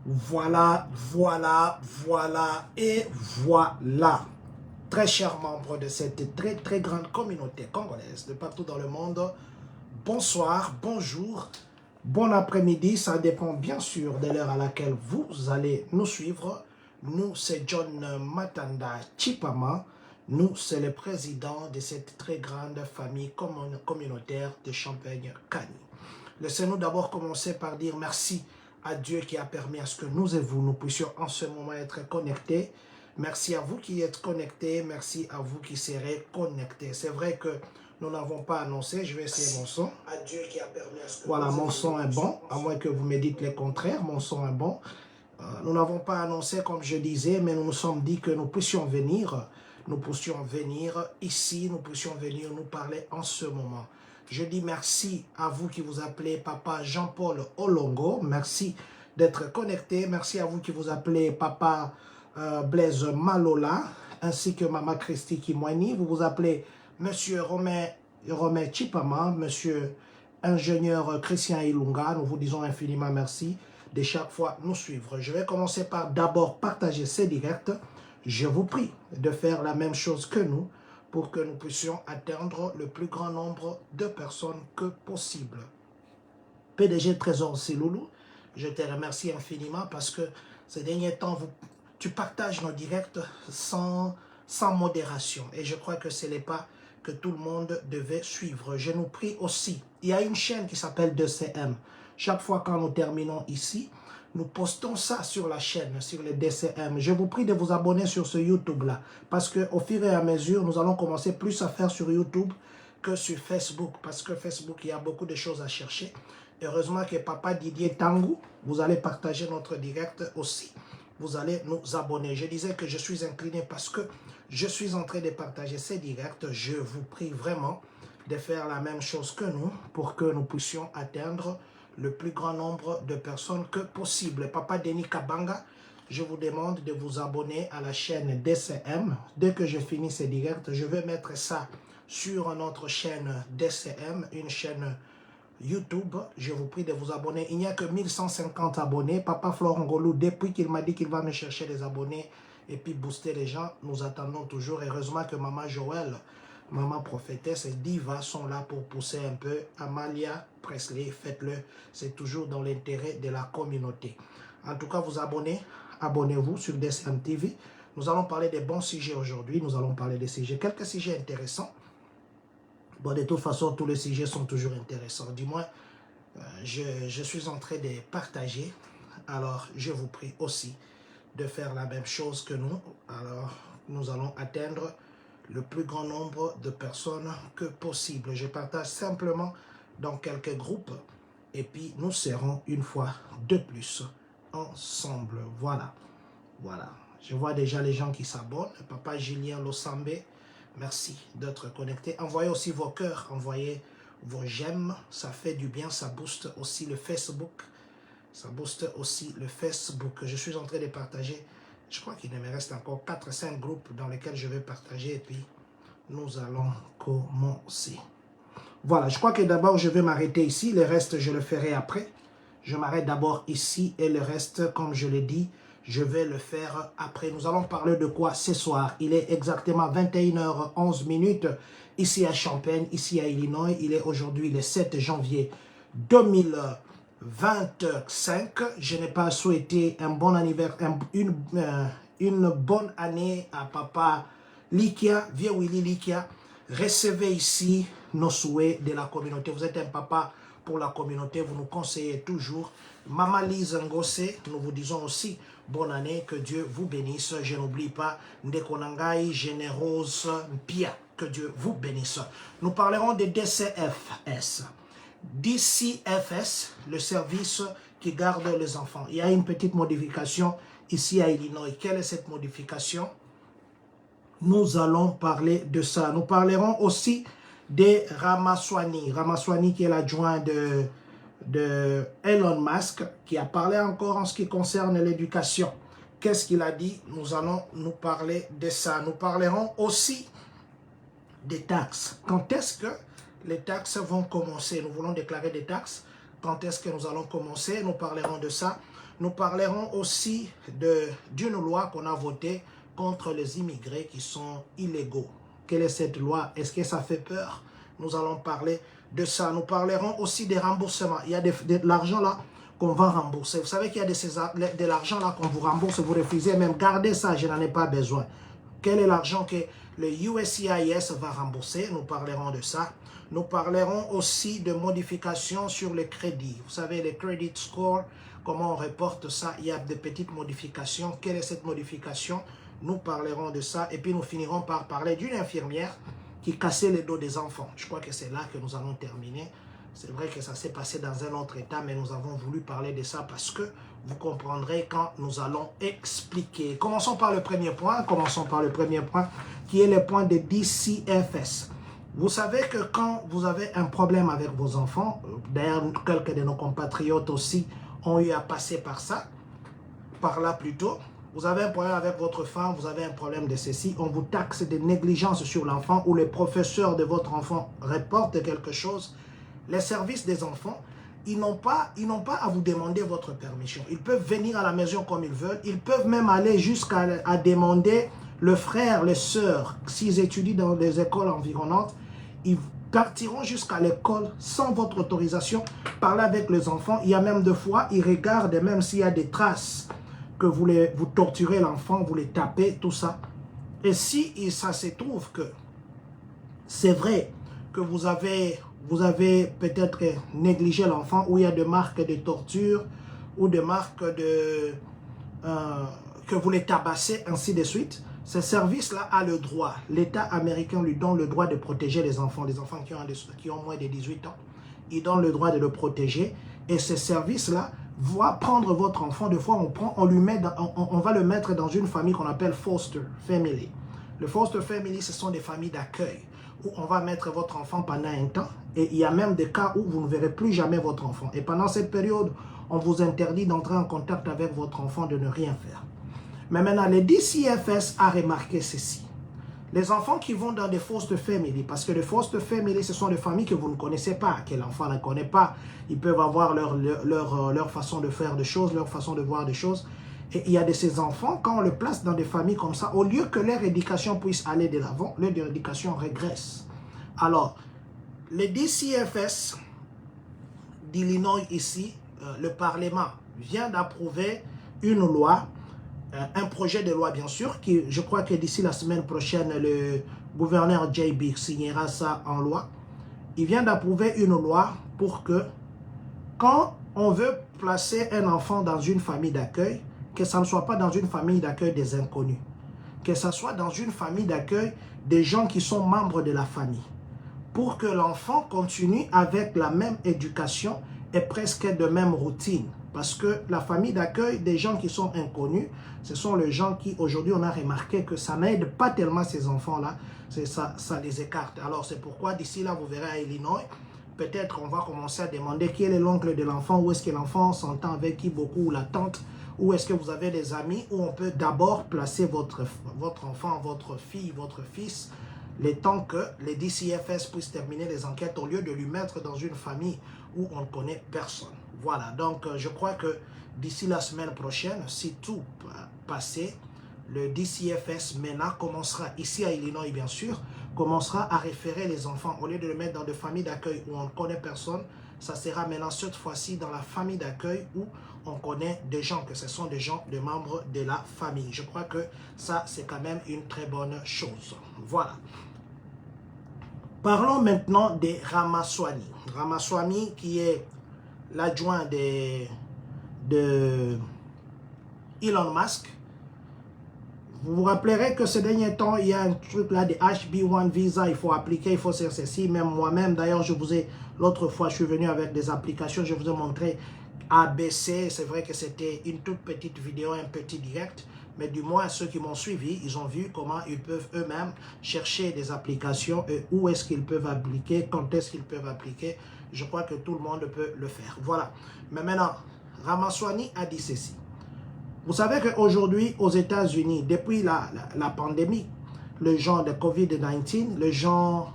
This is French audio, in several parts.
Voilà, voilà, voilà et voilà. Très chers membres de cette très grande communauté congolaise de partout dans le monde, bonsoir, bonjour, bon après-midi, ça dépend bien sûr de l'heure à laquelle vous allez nous suivre. Nous, c'est John Matanda Chipama. Nous, c'est le président de cette très grande famille communautaire de Champagne-Cagny. Laissez-nous d'abord commencer par dire merci à Dieu qui a permis à ce que nous et vous, nous puissions en ce moment être connectés. Merci à vous qui êtes connectés, merci à vous qui serez connectés. C'est vrai que nous n'avons pas annoncé, je vais essayer mon son. À Dieu qui a permis à ce que voilà, mon son est bon, à moins que vous me dites le contraire, mon son est bon. Nous n'avons pas annoncé comme je disais, mais nous nous sommes dit que nous puissions venir ici, nous puissions venir nous parler en ce moment. Je dis merci à vous qui vous appelez Papa Jean-Paul Olongo. Merci d'être connecté. Merci à vous qui vous appelez Papa Blaise Malola, ainsi que Maman Christy Kimwani. Vous vous appelez Monsieur Romain Chipama, Monsieur Ingénieur Christian Ilunga. Nous vous disons infiniment merci de chaque fois nous suivre. Je vais commencer par d'abord partager ces directs. Je vous prie de faire la même chose que nous pour que nous puissions atteindre le plus grand nombre de personnes que possible. PDG Trésor Siloulou, je te remercie infiniment parce que ces derniers temps, tu partages nos directs sans modération. Et je crois que ce n'est pas que tout le monde devait suivre. Je nous prie aussi. Il y a une chaîne qui s'appelle 2CM. Chaque fois quand nous terminons ici, nous postons ça sur la chaîne, sur le DCM. Je vous prie de vous abonner sur ce YouTube-là. Parce qu'au fur et à mesure, nous allons commencer plus à faire sur YouTube que sur Facebook. Parce que Facebook, il y a beaucoup de choses à chercher. Heureusement que Papa Didier Tangou, vous allez partager notre direct aussi. Vous allez nous abonner. Je disais que je suis incliné parce que je suis en train de partager ces directs. Je vous prie vraiment de faire la même chose que nous pour que nous puissions atteindre le plus grand nombre de personnes que possible. Papa Denis Kabanga, je vous demande de vous abonner à la chaîne DCM. Dès que je finis ces directs, je vais mettre ça sur notre chaîne DCM, une chaîne YouTube. Je vous prie de vous abonner. Il n'y a que 1150 abonnés. Papa Florent Golou, depuis qu'il m'a dit qu'il va me chercher des abonnés et puis booster les gens, nous attendons toujours. Heureusement que Maman Joël, Maman Prophétesse et Diva sont là pour pousser un peu. Amalia Presley, faites-le. C'est toujours dans l'intérêt de la communauté. En tout cas, vous abonnez-vous sur DCM TV. Nous allons parler des bons sujets aujourd'hui. Nous allons parler des sujets, quelques sujets intéressants. Bon, de toute façon, tous les sujets sont toujours intéressants. Du moins, je suis en train de partager. Alors, je vous prie aussi de faire la même chose que nous. Alors, nous allons atteindre le plus grand nombre de personnes que possible. Je partage simplement dans quelques groupes et puis nous serons une fois de plus ensemble. Voilà, voilà. Je vois déjà les gens qui s'abonnent. Papa Julien Losambé, merci d'être connecté. Envoyez aussi vos cœurs, envoyez vos j'aime. Ça fait du bien, ça booste aussi le Facebook. Ça booste aussi le Facebook. Je suis en train de partager. Je crois qu'il me reste encore 4-5 groupes dans lesquels je vais partager et puis nous allons commencer. Voilà, je crois que d'abord je vais m'arrêter ici. Le reste, je le ferai après. Je m'arrête d'abord ici et le reste, comme je l'ai dit, je vais le faire après. Nous allons parler de quoi ce soir? Il est exactement 21h11 ici à Champaign, ici à Illinois. Il est aujourd'hui le 7 janvier 2025. Je n'ai pas souhaité un bon anniversaire, une bonne année à Papa Likia, vieux Willy Likia. Recevez ici nos souhaits de la communauté. Vous êtes un papa pour la communauté, vous nous conseillez toujours. Maman Lise Ngosse, nous vous disons aussi bonne année, que Dieu vous bénisse. Je n'oublie pas Ndekonangai, Générose Pia, que Dieu vous bénisse. Nous parlerons de DCFS. DCFS, le service qui garde les enfants. Il y a une petite modification ici à Illinois. Quelle est cette modification? Nous allons parler de ça. Nous parlerons aussi de Ramaswamy. Ramaswamy qui est l'adjoint de Elon Musk, qui a parlé encore en ce qui concerne l'éducation. Qu'est-ce qu'il a dit? Nous allons nous parler de ça. Nous parlerons aussi des taxes. Quand est-ce que les taxes vont commencer? Nous voulons déclarer des taxes. Quand est-ce que nous allons commencer? Nous parlerons de ça. Nous parlerons aussi d'une loi qu'on a votée contre les immigrés qui sont illégaux. Quelle est cette loi? Est-ce que ça fait peur? Nous allons parler de ça. Nous parlerons aussi des remboursements. Il y a de l'argent là qu'on va rembourser. Vous savez qu'il y a de l'argent là qu'on vous rembourse, vous refusez même. Gardez ça, je n'en ai pas besoin. Quel est l'argent que le USCIS va rembourser? Nous parlerons de ça. Nous parlerons aussi de modifications sur le crédit. Vous savez, les credit score, comment on reporte ça? Il y a des petites modifications. Quelle est cette modification? Nous parlerons de ça. Et puis nous finirons par parler d'une infirmière qui cassait les dos des enfants. Je crois que c'est là que nous allons terminer. C'est vrai que ça s'est passé dans un autre état, mais nous avons voulu parler de ça parce que vous comprendrez quand nous allons expliquer. Commençons par le premier point. Commençons par le premier point qui est le point de DCFS. Vous savez que quand vous avez un problème avec vos enfants, d'ailleurs quelques de nos compatriotes aussi ont eu à passer par là plutôt. Vous avez un problème avec votre femme, vous avez un problème de ceci, on vous taxe de négligence sur l'enfant ou le professeur de votre enfant reporte quelque chose. Les services des enfants, ils n'ont pas à vous demander votre permission. Ils peuvent venir à la maison comme ils veulent. Ils peuvent même aller jusqu'à demander le frère, les sœurs, s'ils étudient dans des écoles environnantes, ils partiront jusqu'à l'école sans votre autorisation, parler avec les enfants. Il y a même des fois, ils regardent, même s'il y a des traces, que vous torturez l'enfant, vous les tapez, tout ça. Et si ça se trouve que c'est vrai que vous avez peut-être négligé l'enfant, ou il y a des marques de torture, ou des marques que vous les tabassez, ainsi de suite, ce service-là a le droit, l'État américain lui donne le droit de protéger les enfants qui ont moins de 18 ans, il donne le droit de le protéger, et ce service-là va prendre votre enfant, des fois on va le mettre dans une famille qu'on appelle foster family. Le foster family, ce sont des familles d'accueil, où on va mettre votre enfant pendant un temps, et il y a même des cas où vous ne verrez plus jamais votre enfant. Et pendant cette période, on vous interdit d'entrer en contact avec votre enfant, de ne rien faire. Mais maintenant, le DCFS a remarqué ceci. Les enfants qui vont dans des foster family, parce que les foster family, ce sont des familles que vous ne connaissez pas, que l'enfant ne connaît pas. Ils peuvent avoir leur façon de faire des choses, leur façon de voir des choses. Et il y a de ces enfants, quand on les place dans des familles comme ça, au lieu que leur éducation puisse aller de l'avant, leur éducation régresse. Alors, le DCFS d'Illinois ici, le Parlement vient d'approuver une loi, un projet de loi bien sûr, qui je crois que d'ici la semaine prochaine, le gouverneur JB signera ça en loi. Il vient d'approuver une loi pour que quand on veut placer un enfant dans une famille d'accueil, que ça ne soit pas dans une famille d'accueil des inconnus, que ça soit dans une famille d'accueil des gens qui sont membres de la famille, pour que l'enfant continue avec la même éducation et presque de même routine. Parce que la famille d'accueil des gens qui sont inconnus, ce sont les gens qui, aujourd'hui, on a remarqué que ça n'aide pas tellement ces enfants-là, ça les écarte. Alors, c'est pourquoi d'ici là, vous verrez à Illinois, peut-être on va commencer à demander qui est l'oncle de l'enfant, où est-ce que l'enfant s'entend avec qui beaucoup, ou la tante, ou est-ce que vous avez des amis, où on peut d'abord placer votre enfant, votre fille, votre fils, le temps que les DCFS puissent terminer les enquêtes au lieu de lui mettre dans une famille où on ne connaît personne. Voilà, donc je crois que d'ici la semaine prochaine, si tout passé, le DCFS maintenant commencera, ici à Illinois bien sûr, commencera à référer les enfants. Au lieu de le mettre dans des familles d'accueil où on ne connaît personne, ça sera maintenant cette fois-ci dans la famille d'accueil où on connaît des gens, que ce sont des gens, des membres de la famille. Je crois que ça, c'est quand même une très bonne chose. Voilà. Parlons maintenant de Ramaswamy. Ramaswamy qui est l'adjoint de Elon Musk. Vous vous rappellerez que ces derniers temps, il y a un truc là de HB1 visa, il faut appliquer, il faut faire ceci. Même moi-même, d'ailleurs, l'autre fois, je suis venu avec des applications, je vous ai montré ABC. C'est vrai que c'était une toute petite vidéo, un petit direct. Mais du moins, ceux qui m'ont suivi, ils ont vu comment ils peuvent eux-mêmes chercher des applications et où est-ce qu'ils peuvent appliquer, quand est-ce qu'ils peuvent appliquer. Je crois que tout le monde peut le faire. Voilà. Mais maintenant, Ramaswamy a dit ceci. Vous savez qu'aujourd'hui, aux États-Unis, depuis la pandémie, le genre de COVID-19,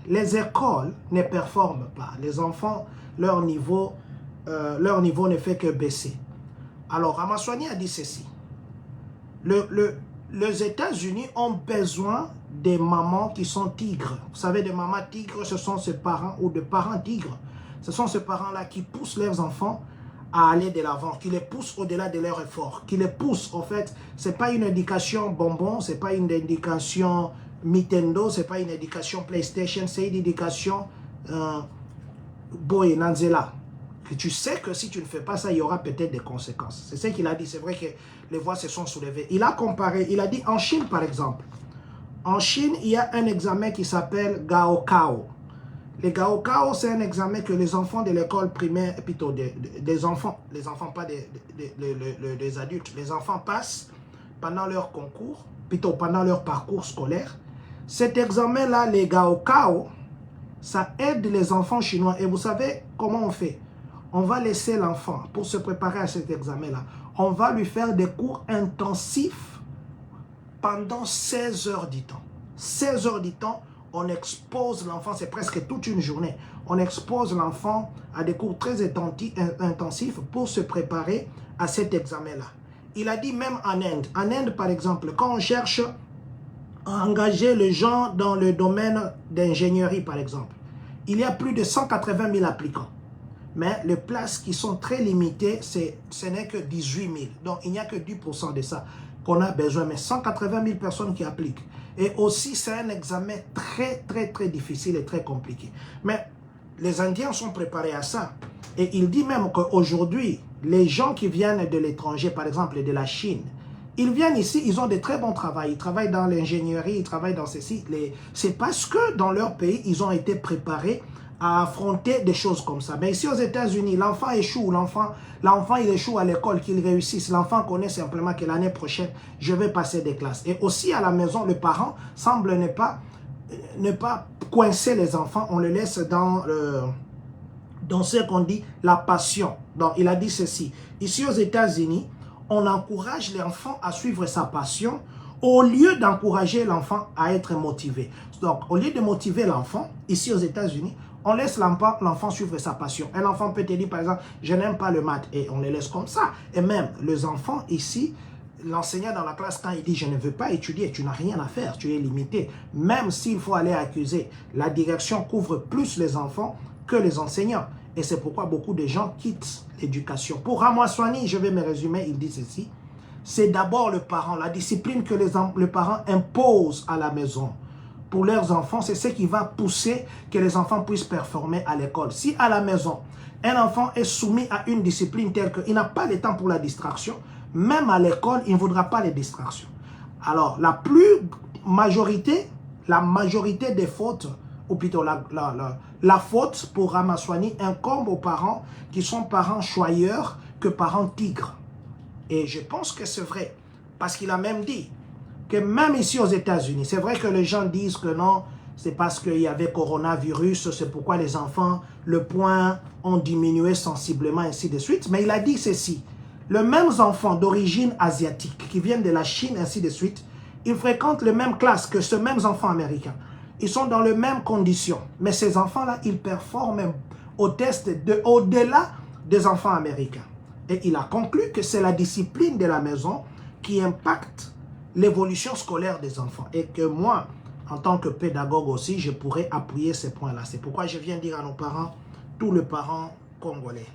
les écoles ne performent pas. Les enfants, leur niveau ne fait que baisser. Alors, Ramaswamy a dit ceci. Les États-Unis ont besoin des mamans qui sont tigres. Vous savez, des mamans tigres, ce sont ces parents ou des parents tigres. Ce sont ces parents-là qui poussent leurs enfants à aller de l'avant, qui les poussent au-delà de leurs efforts, qui les poussent, en fait. Ce n'est pas une éducation bonbon, ce n'est pas une éducation Nintendo, ce n'est pas une éducation PlayStation, c'est une éducation Boy Nanzela. Que tu sais que si tu ne fais pas ça, il y aura peut-être des conséquences. C'est ce qu'il a dit. C'est vrai que les voix se sont soulevées. Il a comparé, il a dit en Chine par exemple. En Chine, il y a un examen qui s'appelle Gaokao. Le Gaokao, c'est un examen que les enfants de l'école primaire, plutôt des enfants, les enfants pas des adultes, les enfants passent pendant leur concours, plutôt pendant leur parcours scolaire. Cet examen-là, le Gaokao, ça aide les enfants chinois. Et vous savez comment on fait? On va laisser l'enfant, pour se préparer à cet examen-là, on va lui faire des cours intensifs pendant 16 heures du temps. 16 heures du temps, on expose l'enfant, c'est presque toute une journée. On expose l'enfant à des cours très intensifs pour se préparer à cet examen-là. Il a dit même en Inde. En Inde, par exemple, quand on cherche à engager les gens dans le domaine d'ingénierie, par exemple, il y a plus de 180 000 applicants. Mais les places qui sont très limitées, ce n'est que 18 000. Donc, il n'y a que 10% de ça qu'on a besoin. Mais 180 000 personnes qui appliquent. Et aussi, c'est un examen très difficile et très compliqué. Mais les Indiens sont préparés à ça. Et il dit même qu'aujourd'hui, les gens qui viennent de l'étranger, par exemple de la Chine, ils viennent ici, ils ont de très bons travails. Ils travaillent dans l'ingénierie, ils travaillent dans ceci. C'est parce que dans leur pays, ils ont été préparés à affronter des choses comme ça. Mais ici aux États-Unis, l'enfant échoue, l'enfant il échoue à l'école, qu'il réussisse. L'enfant connaît simplement que l'année prochaine, je vais passer des classes. Et aussi à la maison, le parent semble ne pas coincer les enfants. On les laisse dans ce qu'on dit la passion. Donc il a dit ceci. Ici aux États-Unis, on encourage l'enfant à suivre sa passion au lieu d'encourager l'enfant à être motivé. Donc au lieu de motiver l'enfant, ici aux États-Unis, on laisse l'enfant suivre sa passion. Un enfant peut te dire, par exemple, je n'aime pas le maths. Et on les laisse comme ça. Et même les enfants ici, l'enseignant dans la classe, quand il dit, je ne veux pas étudier, tu n'as rien à faire, tu es limité. Même s'il faut aller accuser, la direction couvre plus les enfants que les enseignants. Et c'est pourquoi beaucoup de gens quittent l'éducation. Pour Ramaswamy, je vais me résumer, il dit ceci. C'est d'abord le parent, la discipline que les parents imposent à la maison. Pour leurs enfants, c'est ce qui va pousser que les enfants puissent performer à l'école. Si à la maison, un enfant est soumis à une discipline telle qu'il n'a pas le temps pour la distraction, même à l'école, il ne voudra pas les distractions. Alors, la majorité des fautes, ou plutôt la faute pour Ramaswamy incombe aux parents qui sont parents choyeurs que parents tigres. Et je pense que c'est vrai, parce qu'il a même dit que même ici aux États-Unis, c'est vrai que les gens disent que non, c'est parce qu'il y avait coronavirus, c'est pourquoi les enfants, le point ont diminué sensiblement, ainsi de suite. Mais il a dit ceci, les mêmes enfants d'origine asiatique qui viennent de la Chine, ainsi de suite, ils fréquentent les mêmes classes que ces mêmes enfants américains. Ils sont dans les mêmes conditions. Mais ces enfants-là, ils performent au test au-delà des enfants américains. Et il a conclu que c'est la discipline de la maison qui impacte l'évolution scolaire des enfants. Et que moi, en tant que pédagogue aussi, je pourrais appuyer ces points-là. C'est pourquoi je viens dire à nos parents, tous les parents congolais.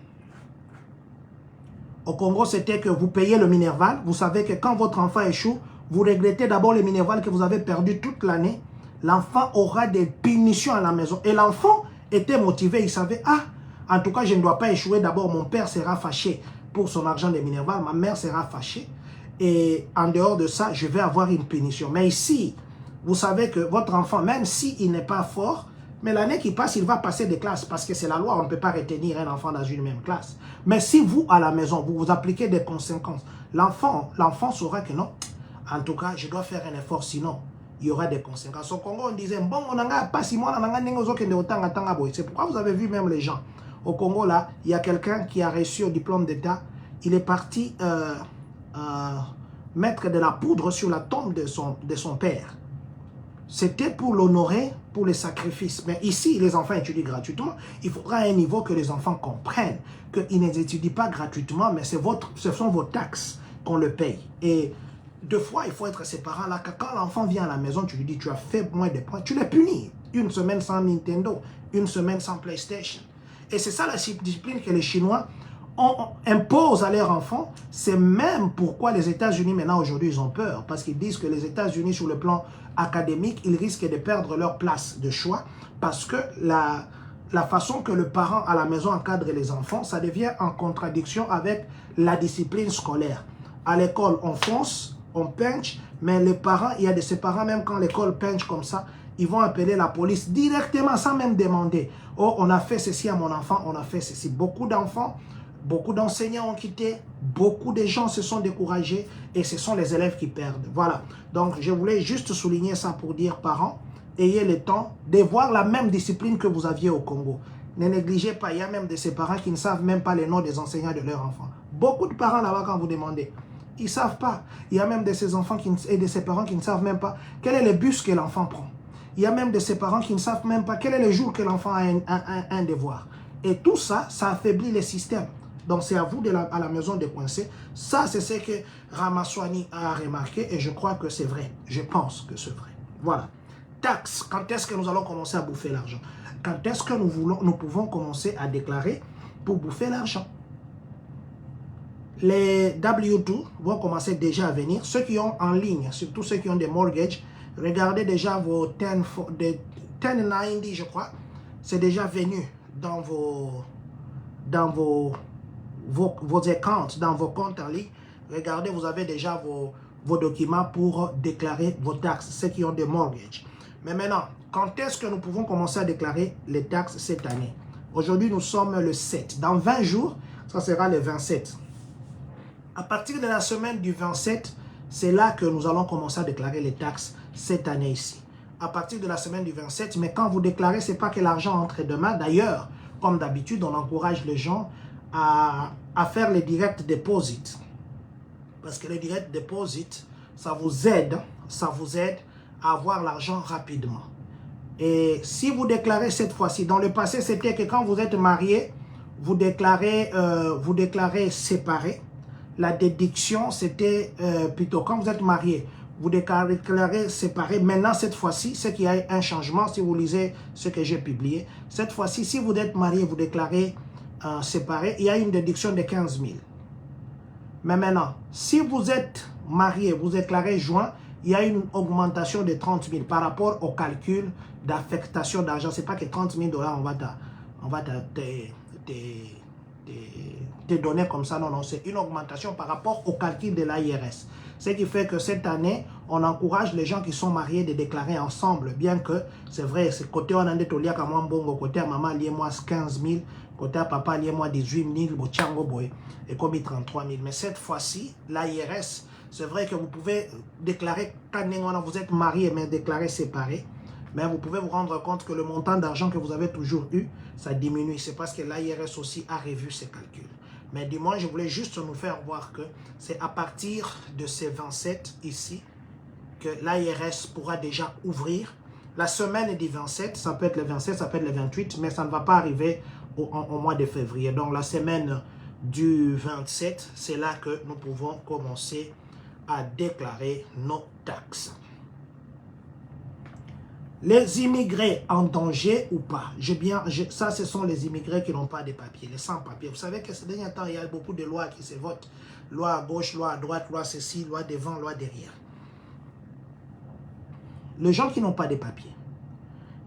Au Congo, c'était que vous payez le Minerval. Vous savez que quand votre enfant échoue, vous regrettez d'abord le Minerval que vous avez perdu toute l'année. L'enfant aura des punitions à la maison. Et l'enfant était motivé. Il savait, ah, en tout cas, je ne dois pas échouer. D'abord, mon père sera fâché pour son argent de Minerval. Ma mère sera fâchée. Et en dehors de ça, je vais avoir une punition. Mais ici, vous savez que votre enfant, même s'il n'est pas fort, mais l'année qui passe, il va passer des classes parce que c'est la loi. On ne peut pas retenir un enfant dans une même classe. Mais si vous, à la maison, vous appliquez des conséquences, l'enfant saura que non. En tout cas, je dois faire un effort, sinon, il y aura des conséquences. Au Congo, on disait, bon, on n'a pas si moi, c'est pourquoi vous avez vu même les gens. Au Congo, là, il y a quelqu'un qui a reçu au diplôme d'État. Il est parti mettre de la poudre sur la tombe de son père. c'était pour l'honorer, pour les sacrifices. Mais ici, les enfants étudient gratuitement. Il faudra un niveau que les enfants comprennent qu'ils n'étudient pas gratuitement, mais ce sont vos taxes qu'on le paye. Et deux fois, il faut être ses parents là. Quand l'enfant vient à la maison, tu lui dis, tu as fait moins de points, tu les punis. Une semaine sans Nintendo, une semaine sans PlayStation. Et c'est ça la discipline que les Chinois imposent à leurs enfants. C'est même pourquoi les États-Unis, maintenant, aujourd'hui, ils ont peur. Parce qu'ils disent que les États-Unis, sur le plan académique, ils risquent de perdre leur place de choix. Parce que la façon que le parent à la maison encadre les enfants, ça devient en contradiction avec la discipline scolaire. À l'école, on fonce, on pinche, mais les parents, il y a de ces parents, même quand l'école pinche comme ça, ils vont appeler la police directement sans même demander. Oh, on a fait ceci à mon enfant, on a fait ceci. Beaucoup d'enfants, beaucoup d'enseignants ont quitté, beaucoup de gens se sont découragés et ce sont les élèves qui perdent. Voilà. Donc, je voulais juste souligner ça pour dire, parents, ayez le temps de voir la même discipline que vous aviez au Congo. Ne négligez pas, il y a même de ces parents qui ne savent même pas les noms des enseignants de leurs enfants. Beaucoup de parents là-bas, quand vous demandez, ils ne savent pas. Il y a même de ces enfants et de ces parents qui ne savent même pas quel est le bus que l'enfant prend. Il y a même de ces parents qui ne savent même pas quel est le jour que l'enfant a un devoir. Et tout ça, ça affaiblit les systèmes. Donc c'est à vous à la maison de coincer. Ça, c'est ce que Ramaswamy a remarqué et je crois que c'est vrai. Je pense que c'est vrai. Voilà. Taxes. Quand est-ce que nous allons commencer à bouffer l'argent? Quand est-ce que nous pouvons commencer à déclarer pour bouffer l'argent? Les W2 vont commencer déjà à venir. Ceux qui ont en ligne, surtout ceux qui ont des mortgages, regardez déjà vos 1090, je crois. C'est déjà venu dans vos accounts, dans vos comptes en ligne. Regardez, vous avez déjà vos documents pour déclarer vos taxes, ceux qui ont des mortgages. Mais maintenant, quand est-ce que nous pouvons commencer à déclarer les taxes cette année? Aujourd'hui, nous sommes le 7. Dans 20 jours, ça sera le 27. À partir de la semaine du 27, c'est là que nous allons commencer à déclarer les taxes cette année ici. À partir de la semaine du 27, mais quand vous déclarez, ce n'est pas que l'argent entre demain. D'ailleurs, comme d'habitude, on encourage les gens à faire les direct deposits. Parce que les direct deposits, ça vous aide à avoir l'argent rapidement. Et si vous déclarez cette fois-ci, dans le passé, c'était que quand vous êtes marié, vous déclarez séparé. La déduction, c'était plutôt quand vous êtes marié, vous déclarez séparé. Maintenant, cette fois-ci, c'est qu'il y a un changement, si vous lisez ce que j'ai publié. Cette fois-ci, si vous êtes marié, vous déclarez séparé, il y a une déduction de 15 000. Mais maintenant, si vous êtes marié, vous déclarez joint, il y a une augmentation de 30 000 par rapport au calcul d'affectation d'argent. Ce n'est pas que 30 000 $, on va te donner comme ça. Non, non, c'est une augmentation par rapport au calcul de l'AIRS. Ce qui fait que cette année, on encourage les gens qui sont mariés de déclarer ensemble, bien que c'est vrai, c'est côté on a des tolia comme moi bongo, côté maman lié moi 15 000, côté papa lié moi 18 000, bochango boy et comme 33 000. Mais cette fois-ci, l'AIRS, c'est vrai que vous pouvez déclarer quand vous êtes marié, mais déclarer séparé. Mais vous pouvez vous rendre compte que le montant d'argent que vous avez toujours eu, ça diminue. C'est parce que l'AIRS aussi a revu ses calculs. Mais du moins, je voulais juste nous faire voir que c'est à partir de ces 27 ici que l'AIRS pourra déjà ouvrir. La semaine du 27, ça peut être le 27, ça peut être le 28, mais ça ne va pas arriver au mois de février. Donc la semaine du 27, c'est là que nous pouvons commencer à déclarer nos taxes. Les immigrés en danger ou pas? Ça, ce sont les immigrés qui n'ont pas de papiers, les sans-papiers. Vous savez que ces derniers temps, il y a beaucoup de lois qui se votent. Loi à gauche, loi à droite, loi ceci, loi devant, loi derrière. Les gens qui n'ont pas de papiers.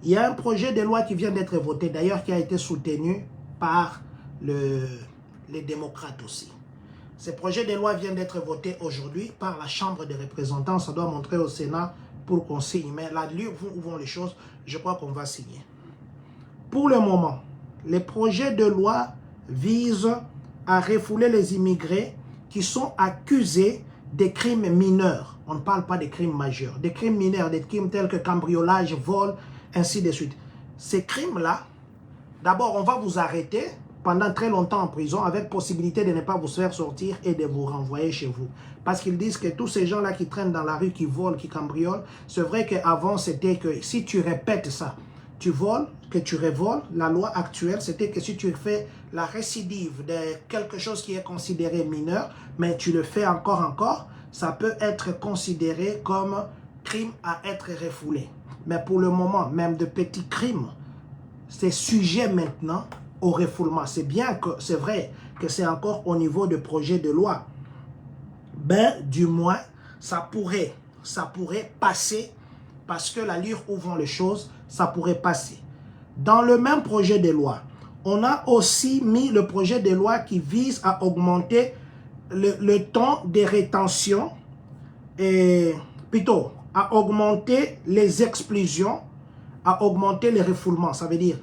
Il y a un projet de loi qui vient d'être voté, d'ailleurs qui a été soutenu par les démocrates aussi. Ce projet de loi vient d'être voté aujourd'hui par la Chambre des représentants. Ça doit montrer au Sénat pour qu'on signe. Mais là, où vont les choses, je crois qu'on va signer. Pour le moment, les projets de loi visent à refouler les immigrés qui sont accusés de crimes mineurs. On ne parle pas de crimes majeurs. Des crimes mineurs, des crimes tels que cambriolage, vol, ainsi de suite. Ces crimes-là, d'abord, on va vous arrêter pendant très longtemps en prison avec possibilité de ne pas vous faire sortir et de vous renvoyer chez vous. Parce qu'ils disent que tous ces gens-là qui traînent dans la rue, qui volent, qui cambriolent, c'est vrai qu'avant c'était que si tu répètes ça, tu voles, que tu revoles, la loi actuelle c'était que si tu fais la récidive de quelque chose qui est considéré mineur, mais tu le fais encore, ça peut être considéré comme crime à être refoulé. Mais pour le moment, même de petits crimes, c'est sujet maintenant au refoulement. C'est bien que c'est vrai que c'est encore au niveau de projet de loi. Ben, du moins, ça pourrait passer parce que la lire où vont les choses, ça pourrait passer. Dans le même projet de loi, on a aussi mis le projet de loi qui vise à augmenter le temps de rétention et plutôt à augmenter les expulsions, à augmenter les refoulements. Ça veut dire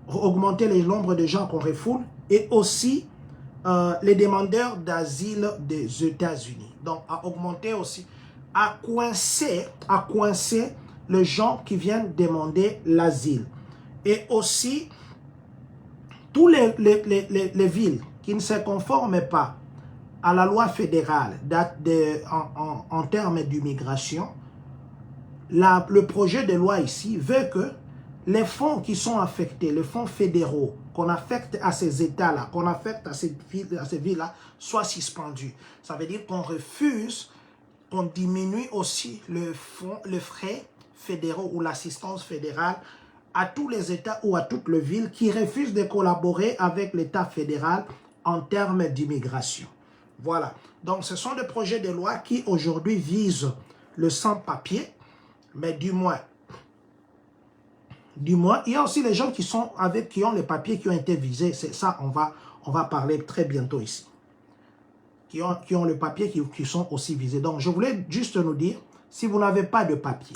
augmenter le nombre de gens qu'on refoule et aussi les demandeurs d'asile des États-Unis. Donc, à augmenter aussi, à coincer les gens qui viennent demander l'asile. Et aussi, tous les villes qui ne se conforment pas à la loi fédérale en termes d'immigration, le projet de loi ici veut que les fonds qui sont affectés, les fonds fédéraux qu'on affecte à ces États-là, qu'on affecte à ces villes-là, soient suspendus. Ça veut dire qu'on refuse, qu'on diminue aussi le frais fédéraux ou l'assistance fédérale à tous les États ou à toutes les villes qui refusent de collaborer avec l'État fédéral en termes d'immigration. Voilà. Donc, ce sont des projets de loi qui aujourd'hui visent le sans-papier, mais du moins, il y a aussi les gens qui ont les papiers qui ont été visés. C'est ça, on va parler très bientôt ici. Qui ont le papier qui sont aussi visés. Donc, je voulais juste nous dire, si vous n'avez pas de papier,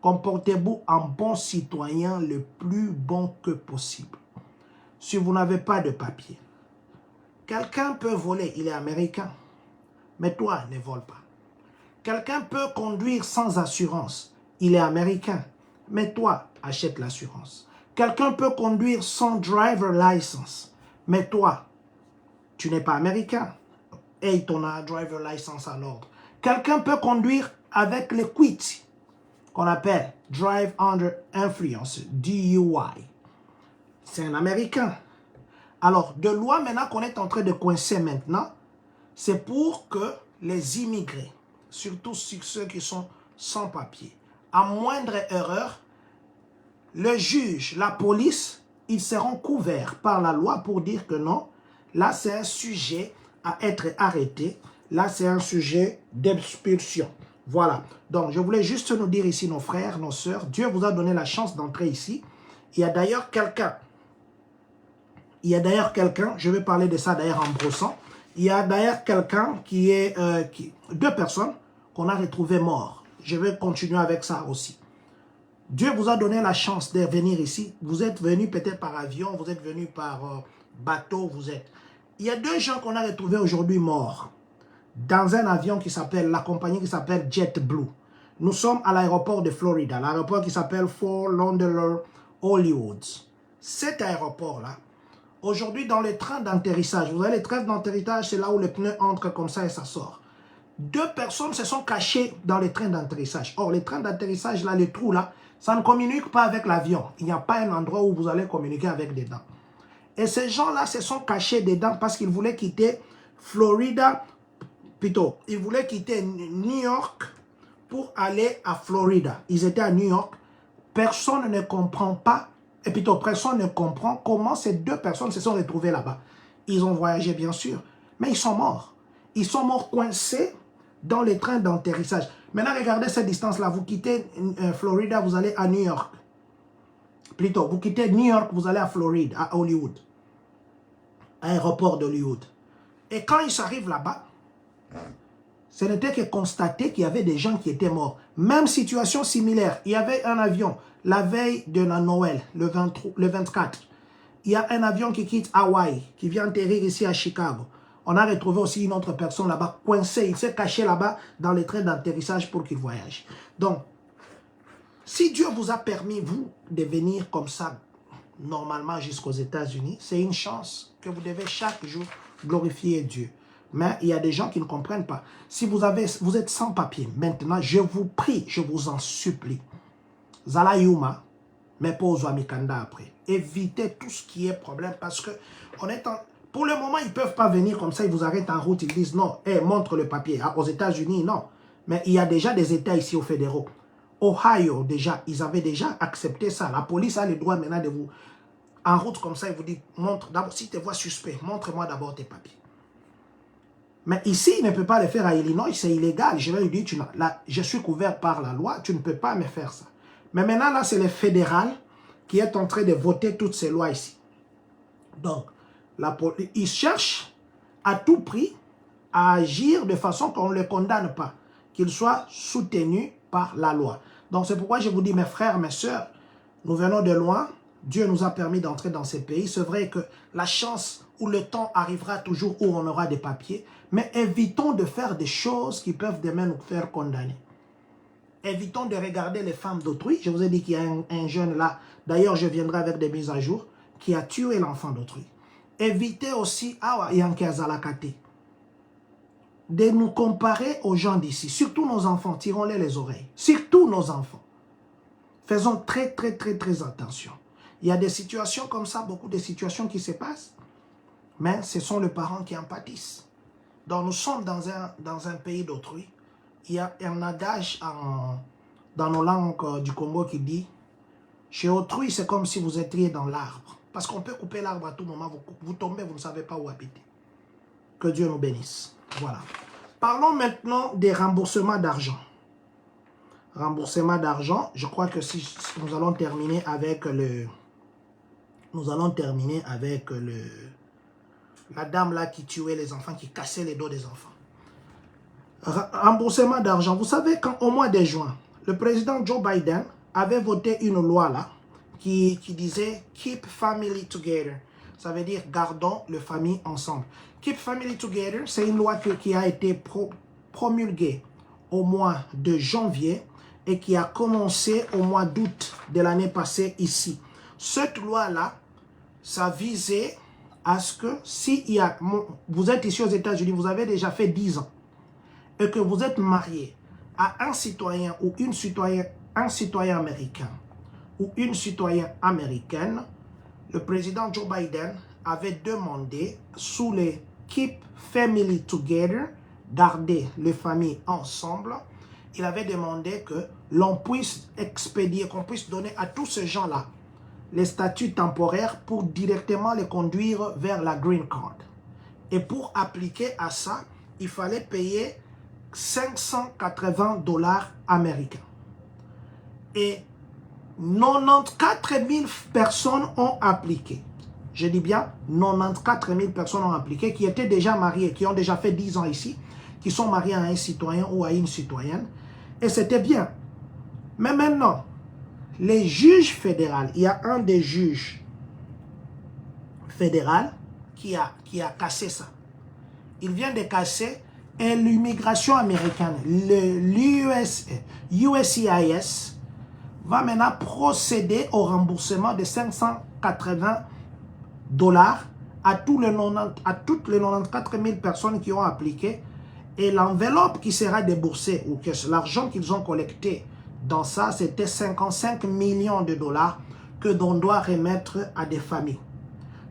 comportez-vous en bon citoyen le plus bon que possible. Si vous n'avez pas de papier, quelqu'un peut voler, il est américain, mais toi, ne vole pas. Quelqu'un peut conduire sans assurance, il est américain, mais toi, achète l'assurance. Quelqu'un peut conduire sans driver license, mais toi, tu n'es pas américain. Et ton driver license à l'ordre. Quelqu'un peut conduire avec le quit, qu'on appelle Drive Under Influence, DUI. C'est un Américain. Alors, de loi maintenant qu'on est en train de coincer maintenant, c'est pour que les immigrés, surtout ceux qui sont sans papier, à moindre erreur, le juge, la police, ils seront couverts par la loi pour dire que non, là c'est un sujet à être arrêté, là c'est un sujet d'expulsion. Voilà, donc je voulais juste nous dire ici, nos frères, nos sœurs, Dieu vous a donné la chance d'entrer ici. Il y a d'ailleurs quelqu'un, je vais parler de ça d'ailleurs en brossant, il y a d'ailleurs quelqu'un qui est, deux personnes qu'on a retrouvées mortes. Je vais continuer avec ça aussi. Dieu vous a donné la chance de venir ici. Vous êtes venu peut-être par avion, vous êtes venu par bateau, Il y a deux gens qu'on a retrouvés aujourd'hui morts dans un avion qui s'appelle, la compagnie qui s'appelle JetBlue. Nous sommes à l'aéroport de Florida, l'aéroport qui s'appelle Fort Lauderdale Hollywood. Cet aéroport-là, aujourd'hui dans les trains d'atterrissage, vous avez les trains d'atterrissage, c'est là où les pneus entrent comme ça et ça sort. Deux personnes se sont cachées dans les trains d'atterrissage. Or, les trains d'atterrissage, là, les trous là, ça ne communique pas avec l'avion. Il n'y a pas un endroit où vous allez communiquer avec dedans. Et ces gens-là se sont cachés dedans parce qu'ils voulaient quitter Florida, plutôt, ils voulaient quitter New York pour aller à Florida. Ils étaient à New York. Personne ne comprend pas, et plutôt, personne ne comprend comment ces deux personnes se sont retrouvées là-bas. Ils ont voyagé, bien sûr, mais ils sont morts. Ils sont morts coincés dans les trains d'atterrissage. Maintenant, regardez cette distance-là. Vous quittez Florida, vous allez à New York. Plutôt, vous quittez New York, vous allez à Floride, à Hollywood. Aéroport d'Hollywood. Et quand ils arrivent là-bas, ce n'était que constater qu'il y avait des gens qui étaient morts. Même situation similaire. Il y avait un avion, la veille de la Noël, le 24. Il y a un avion qui quitte Hawaï, qui vient atterrir ici à Chicago. On a retrouvé aussi une autre personne là-bas, coincée. Il s'est caché là-bas dans les trains d'atterrissage pour qu'il voyage. Donc, si Dieu vous a permis, vous, de venir comme ça, normalement jusqu'aux États-Unis, c'est une chance que vous devez chaque jour glorifier Dieu. Mais il y a des gens qui ne comprennent pas. Si vous êtes sans papier, maintenant, je vous prie, je vous en supplie. Zala Yuma, mais pas aux Amikanda après. Évitez tout ce qui est problème parce que pour le moment, ils ne peuvent pas venir comme ça, ils vous arrêtent en route, ils disent non, hey, montre le papier. Aux États-Unis, non. Mais il y a déjà des États ici au fédéraux. Ohio, déjà, ils avaient déjà accepté ça. La police a le droit maintenant de vous... En route comme ça, ils vous disent, montre d'abord, si tu te vois suspect, montre-moi d'abord tes papiers. Mais ici, il ne peut pas le faire à Illinois, c'est illégal. Je vais lui dire, je suis couvert par la loi, tu ne peux pas me faire ça. Mais maintenant, là, c'est le fédéral qui est en train de voter toutes ces lois ici. Donc, ils cherchent à tout prix à agir de façon qu'on ne le condamne pas, qu'il soit soutenu par la loi. Donc, c'est pourquoi je vous dis, mes frères, mes sœurs, nous venons de loin, Dieu nous a permis d'entrer dans ces pays. C'est vrai que la chance ou le temps arrivera toujours où on aura des papiers, mais évitons de faire des choses qui peuvent demain nous faire condamner. Évitons de regarder les femmes d'autrui. Je vous ai dit qu'il y a un jeune là, d'ailleurs je viendrai avec des mises à jour, qui a tué l'enfant d'autrui. Évitez aussi, de nous comparer aux gens d'ici, surtout nos enfants, tirons-les les oreilles, surtout nos enfants. Faisons très attention. Il y a des situations comme ça, beaucoup de situations qui se passent, mais ce sont les parents qui en pâtissent. Donc nous sommes dans un pays d'autrui. Il y a un adage dans nos langues du Congo qui dit « Chez autrui, c'est comme si vous étiez dans l'arbre. » Parce qu'on peut couper l'arbre à tout moment, vous tombez, vous ne savez pas où habiter. Que Dieu nous bénisse. Voilà. Parlons maintenant des remboursements d'argent. Remboursement d'argent, je crois que si nous allons terminer avec la dame là qui tuait les enfants, qui cassait les dos des enfants. Remboursement d'argent. Vous savez, au mois de juin, le président Joe Biden avait voté une loi là qui disait « Keep family together ». Ça veut dire « Gardons la famille ensemble ». « Keep family together », c'est une loi qui a été promulguée au mois de janvier et qui a commencé au mois d'août de l'année passée ici. Cette loi-là, ça visait à ce que si vous êtes ici aux États-Unis, vous avez déjà fait 10 ans, et que vous êtes marié à un citoyen ou un citoyen américain ou une citoyenne américaine, le président Joe Biden avait demandé sous les Keep Family Together, garder les familles ensemble, il avait demandé que l'on puisse expédier, qu'on puisse donner à tous ces gens-là les statuts temporaires pour directement les conduire vers la green card. Et pour appliquer à ça, il fallait payer 580 $ américains. Et 94 000 personnes ont appliqué. Je dis bien 94 000 personnes ont appliqué, qui étaient déjà mariées, qui ont déjà fait 10 ans ici, qui sont mariés à un citoyen ou à une citoyenne. Et c'était bien. Mais maintenant, les juges fédéraux, il y a un des juges fédéraux qui a cassé ça. Il vient de casser et l'immigration américaine, l'USCIS, va maintenant procéder au remboursement de 580 $ à toutes les 94 000 personnes qui ont appliqué. Et l'enveloppe qui sera déboursée, ou que l'argent qu'ils ont collecté dans ça, c'était 55 millions de $ que l'on doit remettre à des familles.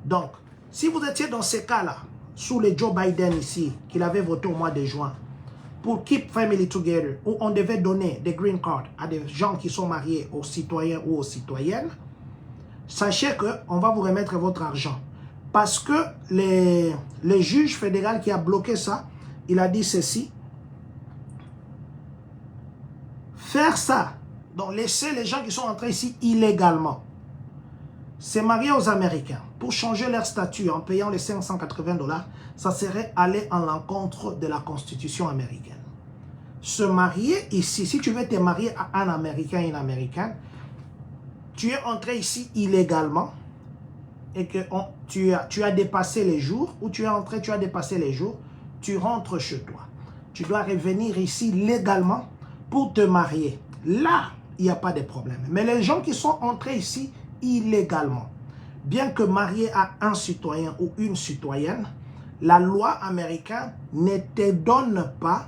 Donc, si vous étiez dans ces cas-là, sous le Joe Biden ici, qu'il avait voté au mois de juin, pour Keep Family Together, où on devait donner des green cards à des gens qui sont mariés aux citoyens ou aux citoyennes, sachez qu'on va vous remettre votre argent. Parce que le juge fédéral qui a bloqué ça, il a dit ceci. Faire ça, donc laisser les gens qui sont entrés ici illégalement, se marier aux Américains pour changer leur statut en payant les 580 $, ça serait aller en l'encontre de la Constitution américaine. Se marier ici, si tu veux te marier à un Américain et une Américaine, tu es entré ici illégalement et que tu as dépassé les jours, ou tu es entré, tu as dépassé les jours, tu rentres chez toi. Tu dois revenir ici légalement pour te marier. Là, il n'y a pas de problème. Mais les gens qui sont entrés ici illégalement, bien que marié à un citoyen ou une citoyenne, la loi américaine ne te donne pas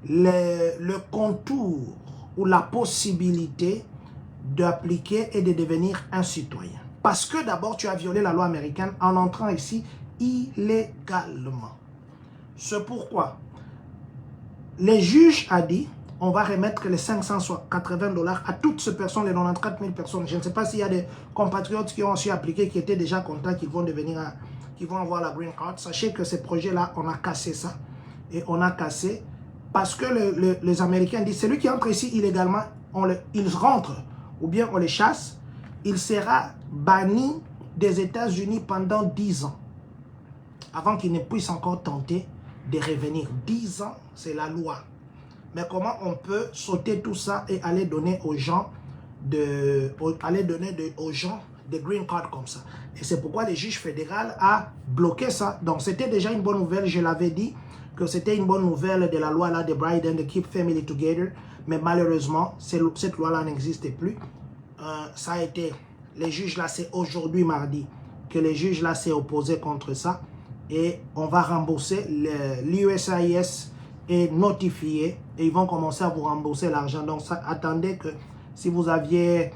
le contour ou la possibilité d'appliquer et de devenir un citoyen. Parce que d'abord, tu as violé la loi américaine en entrant ici illégalement. C'est pourquoi les juges ont dit, on va remettre les 580 $ à toutes ces personnes, les 94 000 personnes. Je ne sais pas s'il y a des compatriotes qui ont aussi appliqué, qui étaient déjà contents, qui vont devenir, qui vont avoir la green card. Sachez que ces projets-là, on a cassé ça. Et on a cassé parce que les Américains disent, celui qui entre ici illégalement, il rentre ou bien on les chasse, il sera banni des États-Unis pendant 10 ans. Avant qu'il ne puisse encore tenter de revenir. 10 ans, c'est la loi. Mais comment on peut sauter tout ça et aller donner aux gens aux gens des green cards comme ça? Et c'est pourquoi le juge fédéral a bloqué ça. Donc c'était déjà une bonne nouvelle, je l'avais dit que c'était une bonne nouvelle de la loi là de Biden de Keep Family Together. Mais malheureusement, cette loi-là n'existe plus. Ça a été, les juges là, c'est aujourd'hui mardi que les juges là s'est opposé contre ça. Et on va rembourser, l'USIS est notifié et ils vont commencer à vous rembourser l'argent. Donc ça, attendez que si vous aviez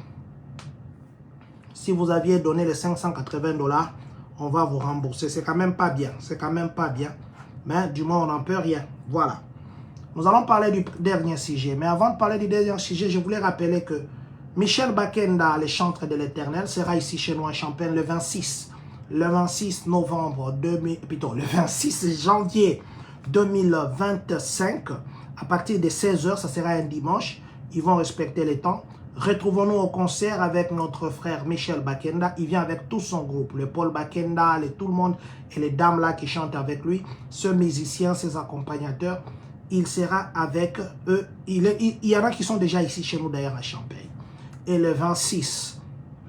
donné les 580 $, on va vous rembourser. C'est quand même pas bien, c'est quand même pas bien. Mais du moins on n'en peut rien. Voilà. Nous allons parler du dernier sujet. Mais avant de parler du dernier sujet, je voulais rappeler que Michel Bakenda, le chantre de l'Éternel, sera ici chez nous à Champagne le 26 novembre, le 26 janvier 2025, à partir de 16 h, ça sera un dimanche. Ils vont respecter les temps. Retrouvons-nous au concert avec notre frère Michel Bakenda. Il vient avec tout son groupe, le Paul Bakenda, tout le monde et les dames là qui chantent avec lui, ce musicien, ses accompagnateurs. Il sera avec eux. Il y en a qui sont déjà ici chez nous d'ailleurs à Champagne. Et le 26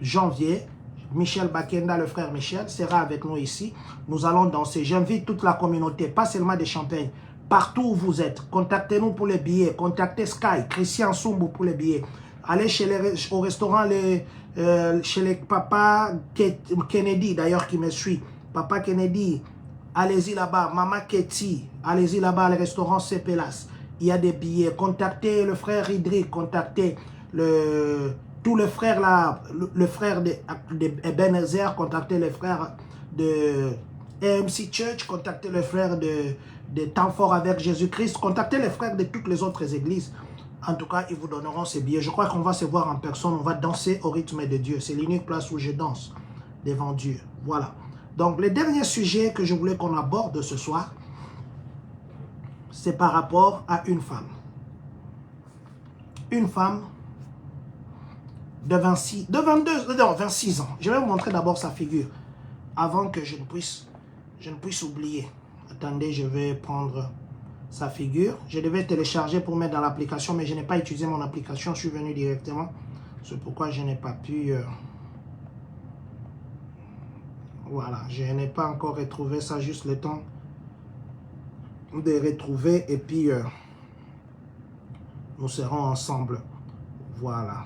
janvier, Michel Bakenda, le frère Michel, sera avec nous ici. Nous allons danser. J'invite toute la communauté, pas seulement de Champagne, partout où vous êtes. Contactez-nous pour les billets. Contactez Sky, Christian Sumbu pour les billets. Allez au restaurant, chez les Papa Kennedy, d'ailleurs, qui me suit. Papa Kennedy, allez-y là-bas. Mama Ketty, allez-y là-bas, le restaurant Cepelas. Il y a des billets. Contactez le frère Idric, contactez tous les frères là, le frère de Ebenezer, contactez les frères de AMC Church, contactez les frères de Temps Fort avec Jésus-Christ, contactez les frères de toutes les autres églises. En tout cas, ils vous donneront ces billets. Je crois qu'on va se voir en personne, on va danser au rythme de Dieu. C'est l'unique place où je danse devant Dieu. Voilà. Donc, le dernier sujet que je voulais qu'on aborde ce soir, c'est par rapport à une femme. Une femme de 26 ans. Je vais vous montrer d'abord sa figure avant que je ne puisse oublier. Attendez, je vais prendre sa figure. Je devais télécharger pour mettre dans l'application, mais je n'ai pas utilisé mon application. Je suis venu directement. C'est pourquoi je n'ai pas pu... Voilà, je n'ai pas encore retrouvé ça, juste le temps de retrouver et puis nous serons ensemble. Voilà.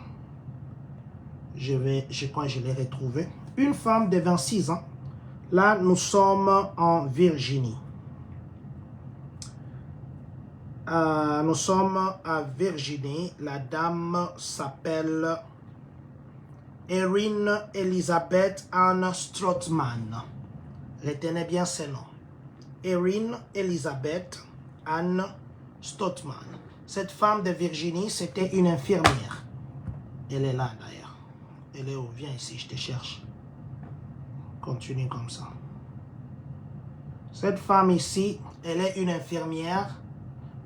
Je crois que je l'ai retrouvé. Une femme de 26 ans. Là, nous sommes en Virginie. Nous sommes à Virginie. La dame s'appelle Erin Elizabeth Ann Strothman. Retenez bien ce nom. Erin Elizabeth Ann Strothman. Cette femme de Virginie, c'était une infirmière. Elle est là d'ailleurs. Elle est où? Viens ici, je te cherche. Continue comme ça. Cette femme ici, elle est une infirmière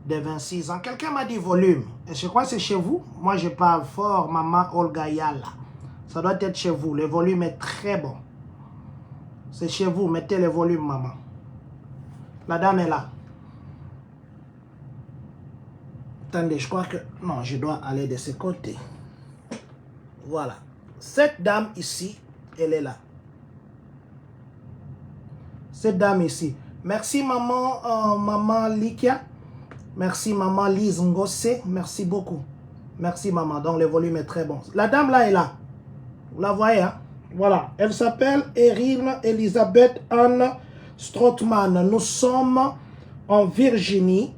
de 26 ans. Quelqu'un m'a dit volume. Et je crois que c'est chez vous. Moi, je parle fort, maman Olga Yala. Ça doit être chez vous. Le volume est très bon. C'est chez vous. Mettez le volume, maman. La dame est là. Attendez, je crois que... Non, je dois aller de ce côté. Voilà. Cette dame ici, elle est là. Cette dame ici. Merci maman, maman Likia. Merci maman Lise Ngosse. Merci beaucoup. Merci maman. Donc le volume est très bon. La dame là est là. Vous la voyez, hein? Voilà, elle s'appelle Erin Elizabeth Ann Strothman. Nous sommes en Virginie.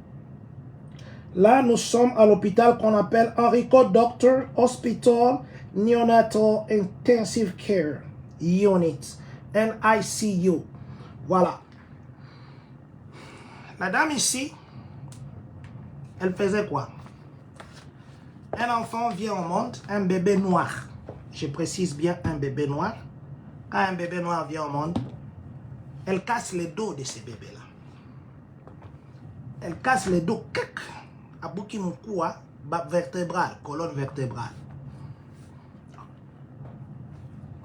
Là, nous sommes à l'hôpital qu'on appelle Enrico Doctor Hospital Neonatal Intensive Care Unit, NICU. Voilà. La dame ici, elle faisait quoi? Un enfant vient au monde, un bébé noir. Je précise bien un bébé noir. Quand un bébé noir vient au monde, elle casse les dos de ces bébés-là. Elle casse les dos. À Bukimukoua, bas vertébrale, colonne vertébrale.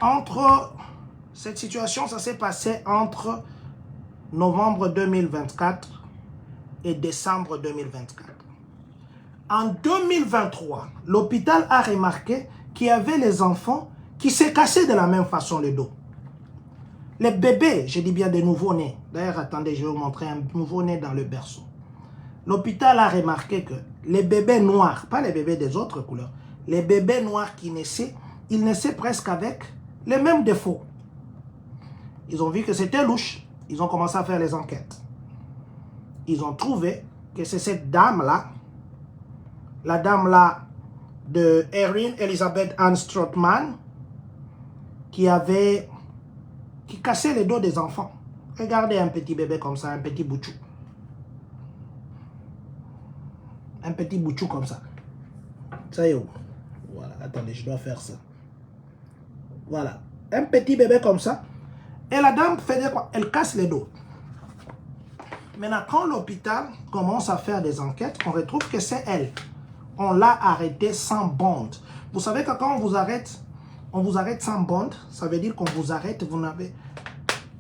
Entre cette situation, ça s'est passé entre novembre 2024 et décembre 2024. En 2023, l'hôpital a remarqué qu'il y avait les enfants qui se cassaient de la même façon le dos. Les bébés, je dis bien des nouveau-nés. D'ailleurs, attendez, je vais vous montrer un nouveau-né dans le berceau. L'hôpital a remarqué que les bébés noirs, pas les bébés des autres couleurs, les bébés noirs qui naissaient, ils naissaient presque avec les mêmes défauts. Ils ont vu que c'était louche. Ils ont commencé à faire les enquêtes. Ils ont trouvé que c'est cette dame-là, la dame-là de Erin Elizabeth Ann Strothman, qui cassait les dos des enfants. Regardez un petit bébé comme ça, un petit boutchou. Un petit boutchou comme ça. Ça y est où? Voilà, attendez, je dois faire ça. Voilà, un petit bébé comme ça. Et la dame faisait quoi? Elle casse les dos. Maintenant, quand l'hôpital commence à faire des enquêtes, on retrouve que c'est elle. On l'a arrêtée sans bond. Vous savez que quand on vous arrête sans bond, ça veut dire qu'on vous arrête, vous n'avez...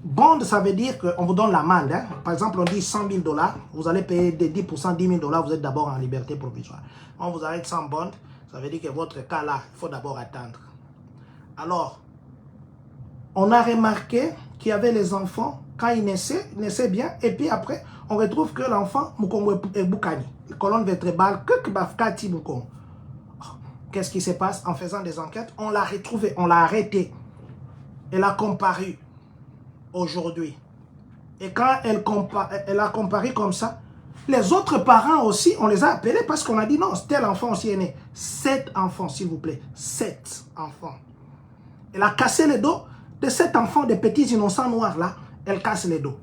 Bond, ça veut dire qu'on vous donne l'amende. Hein? Par exemple, on dit 100 000 $, vous allez payer des 10%, 10 000 $, vous êtes d'abord en liberté provisoire. On vous arrête sans bond, ça veut dire que votre cas là, il faut d'abord attendre. Alors, on a remarqué qu'il y avait les enfants, quand ils naissaient bien, et puis après, on retrouve que l'enfant, Mukongo est Boukani, colonne vertébrale, qu'est-ce qui se passe? En faisant des enquêtes, on l'a retrouvé, on l'a arrêté. Elle a comparu aujourd'hui. Et quand elle a comparé comme ça, les autres parents aussi, on les a appelés parce qu'on a dit non, tel enfant aussi est né. 7 enfants, s'il vous plaît. 7 enfants. Elle a cassé le dos de 7 enfants, des petits innocents noirs là. Elle casse les dos.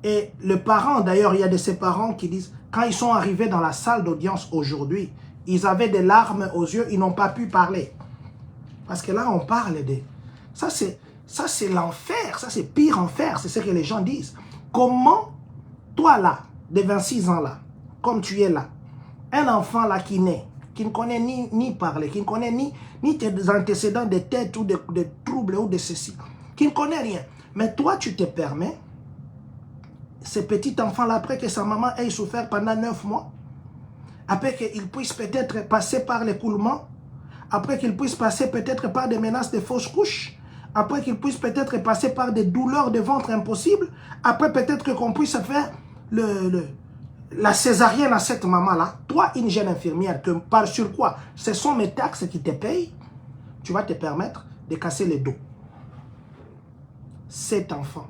Et le parent, d'ailleurs, il y a de ces parents qui disent, quand ils sont arrivés dans la salle d'audience aujourd'hui, ils avaient des larmes aux yeux, ils n'ont pas pu parler. Parce que là, on parle de... Ça, c'est l'enfer. Ça, c'est pire enfer. C'est ce que les gens disent. Comment, toi là, de 26 ans là, comme tu es là, un enfant là qui naît, qui ne connaît ni parler, qui ne connaît ni tes antécédents de tête ou de troubles ou de ceci, qui ne connaît rien. Mais toi, tu te permets, ce petit enfant-là, après que sa maman ait souffert pendant 9 mois, après qu'il puisse peut-être passer par l'écoulement, après qu'il puisse passer peut-être par des menaces de fausses couches, après qu'il puisse peut-être passer par des douleurs de ventre impossibles, après peut-être qu'on puisse faire la césarienne à cette maman-là, toi, une jeune infirmière, que par sur quoi? Ce sont mes taxes qui te payent, tu vas te permettre de casser les dos. Cet enfant.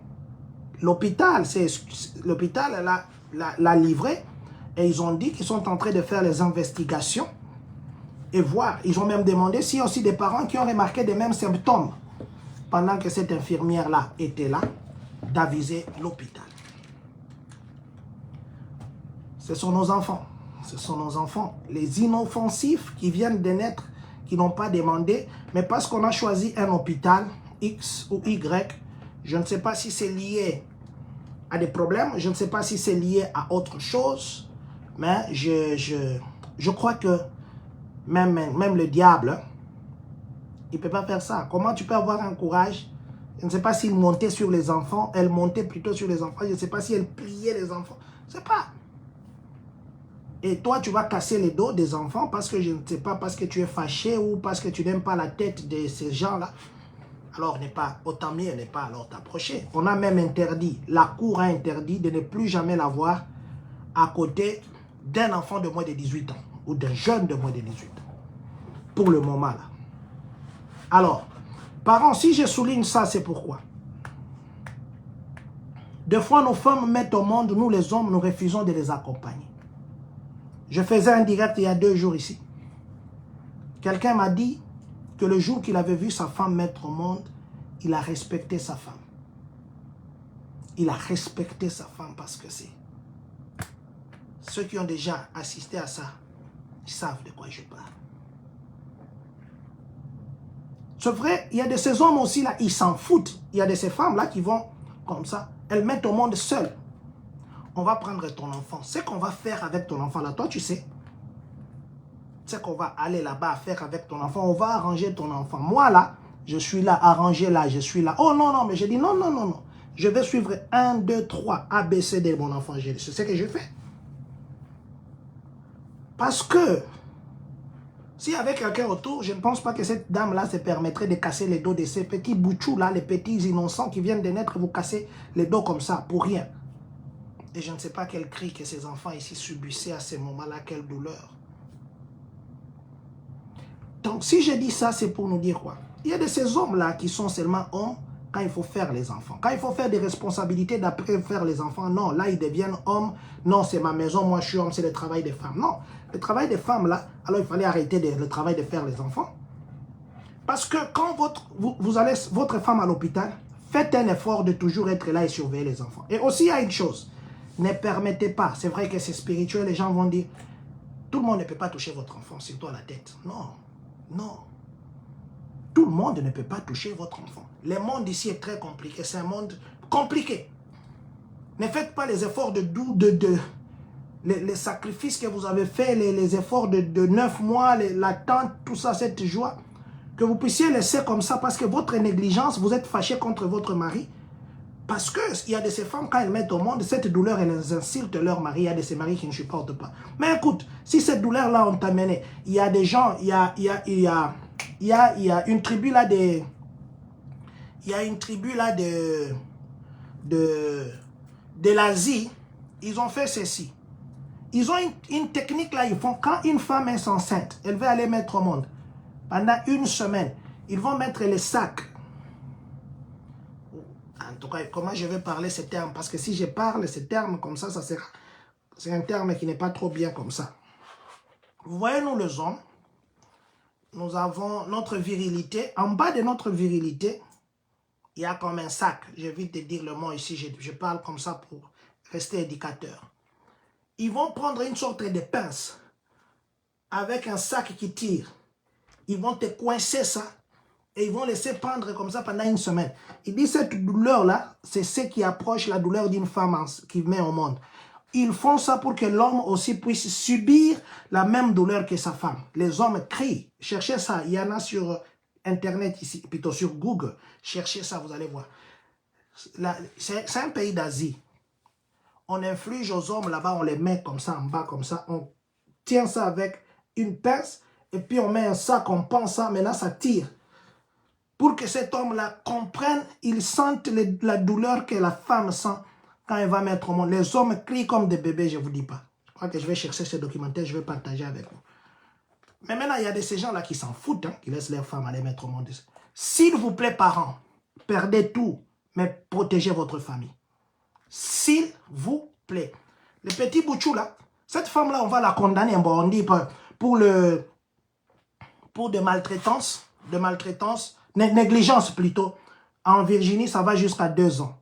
L'hôpital l'a livré et ils ont dit qu'ils sont en train de faire les investigations et voir. Ils ont même demandé s'il y a aussi des parents qui ont remarqué les mêmes symptômes pendant que cette infirmière-là était là, d'aviser l'hôpital. Ce sont nos enfants. Ce sont nos enfants. Les inoffensifs qui viennent de naître, qui n'ont pas demandé, mais parce qu'on a choisi un hôpital X ou Y, je ne sais pas si c'est lié à des problèmes, je ne sais pas si c'est lié à autre chose, mais je crois que même le diable, il ne peut pas faire ça. Comment tu peux avoir un courage? Je ne sais pas s'il montait sur les enfants, elle montait plutôt sur les enfants, je ne sais pas si elle pliait les enfants, je ne sais pas. Et toi, tu vas casser les dos des enfants parce que je ne sais pas, parce que tu es fâché ou parce que tu n'aimes pas la tête de ces gens-là. Alors, autant mieux ne pas alors t'approcher. On a même interdit, la cour a interdit de ne plus jamais la voir à côté d'un enfant de moins de 18 ans ou d'un jeune de moins de 18 ans. Pour le moment là. Alors, Parents, si je souligne ça, c'est pourquoi. Des fois, nos femmes mettent au monde, nous les hommes, nous refusons de les accompagner. Je faisais un direct il y a 2 jours ici. Quelqu'un m'a dit que le jour qu'il avait vu sa femme mettre au monde, il a respecté sa femme. Il a respecté sa femme parce que c'est... Ceux qui ont déjà assisté à ça, ils savent de quoi je parle. C'est vrai, il y a de ces hommes aussi là, ils s'en foutent. Il y a de ces femmes là qui vont comme ça. Elles mettent au monde seules. On va prendre ton enfant. C'est qu'on va faire avec ton enfant là, toi tu sais. C'est qu'on va aller là-bas faire avec ton enfant. On va arranger ton enfant. Moi là, je suis là, arrangé là, je suis là. Oh non, non, mais j'ai dit non, non, non, non. Je vais suivre 1, 2, 3, A, B, C, D, mon enfant. C'est ce que je fais. Parce que, s'il y avait quelqu'un autour, je ne pense pas que cette dame-là se permettrait de casser les dos de ces petits boutchous là, les petits innocents qui viennent de naître, vous casser les dos comme ça, pour rien. Et je ne sais pas quel cri que ces enfants ici subissaient à ce moment-là, quelle douleur. Donc, si je dis ça, c'est pour nous dire quoi? Il y a de ces hommes-là qui sont seulement hommes quand il faut faire les enfants. Quand il faut faire des responsabilités d'après faire les enfants, non, là, ils deviennent hommes. Non, c'est ma maison, moi, je suis homme, c'est le travail des femmes. Non, le travail des femmes, là, alors il fallait arrêter le travail de faire les enfants. Parce que quand vous allez, votre femme à l'hôpital, faites un effort de toujours être là et surveiller les enfants. Et aussi, il y a une chose, ne permettez pas, c'est vrai que c'est spirituel, les gens vont dire, tout le monde ne peut pas toucher votre enfant, surtout à la tête. Non, non. Tout le monde ne peut pas toucher votre enfant. Le monde ici est très compliqué. C'est un monde compliqué. Ne faites pas les efforts les sacrifices que vous avez fait, les efforts de 9 mois, l'attente, tout ça, cette joie, que vous puissiez laisser comme ça parce que votre négligence, vous êtes fâché contre votre mari. Parce qu'il y a de ces femmes, quand elles mettent au monde, cette douleur, elles insultent leur mari. Il y a de ces maris qui ne supportent pas. Mais écoute, si cette douleur-là, on t'a mené, il y a des gens, il y a une tribu là de... Il y a une tribu là de l'Asie. Ils ont fait ceci. Ils ont une technique là. Ils font quand une femme est enceinte, elle veut aller mettre au monde. Pendant 1 semaine, ils vont mettre les sacs. En tout cas, comment je vais parler ces termes? Parce que si je parle ces termes comme ça sera... C'est un terme qui n'est pas trop bien comme ça. Vous voyez, nous les hommes, nous avons notre virilité. En bas de notre virilité, il y a comme un sac. J'évite de dire le mot ici, je parle comme ça pour rester éducateur. Ils vont prendre une sorte de pince avec un sac qui tire. Ils vont te coincer ça et ils vont laisser pendre comme ça pendant 1 semaine. Il dit cette douleur-là, c'est ce qui approche la douleur d'une femme qui met au monde. Ils font ça pour que l'homme aussi puisse subir la même douleur que sa femme. Les hommes crient. Cherchez ça. Il y en a sur Internet ici, plutôt sur Google. Cherchez ça, vous allez voir. C'est un pays d'Asie. On inflige aux hommes là-bas, on les met comme ça en bas, comme ça. On tient ça avec une pince et puis on met un sac, on pense ça, maintenant ça tire. Pour que cet homme-là comprenne, il sente la douleur que la femme sent quand elle va mettre au monde. Les hommes crient comme des bébés, je ne vous dis pas. Je crois que je vais chercher ce documentaire, je vais partager avec vous. Mais maintenant, il y a de ces gens-là qui s'en foutent, hein, qui laissent leurs femmes aller mettre au monde. S'il vous plaît, parents, perdez tout, mais protégez votre famille. S'il vous plaît. Le petit Bouchou là, cette femme-là, on va la condamner, bon, on dit pour de maltraitance, négligence plutôt. En Virginie, ça va jusqu'à 2 ans.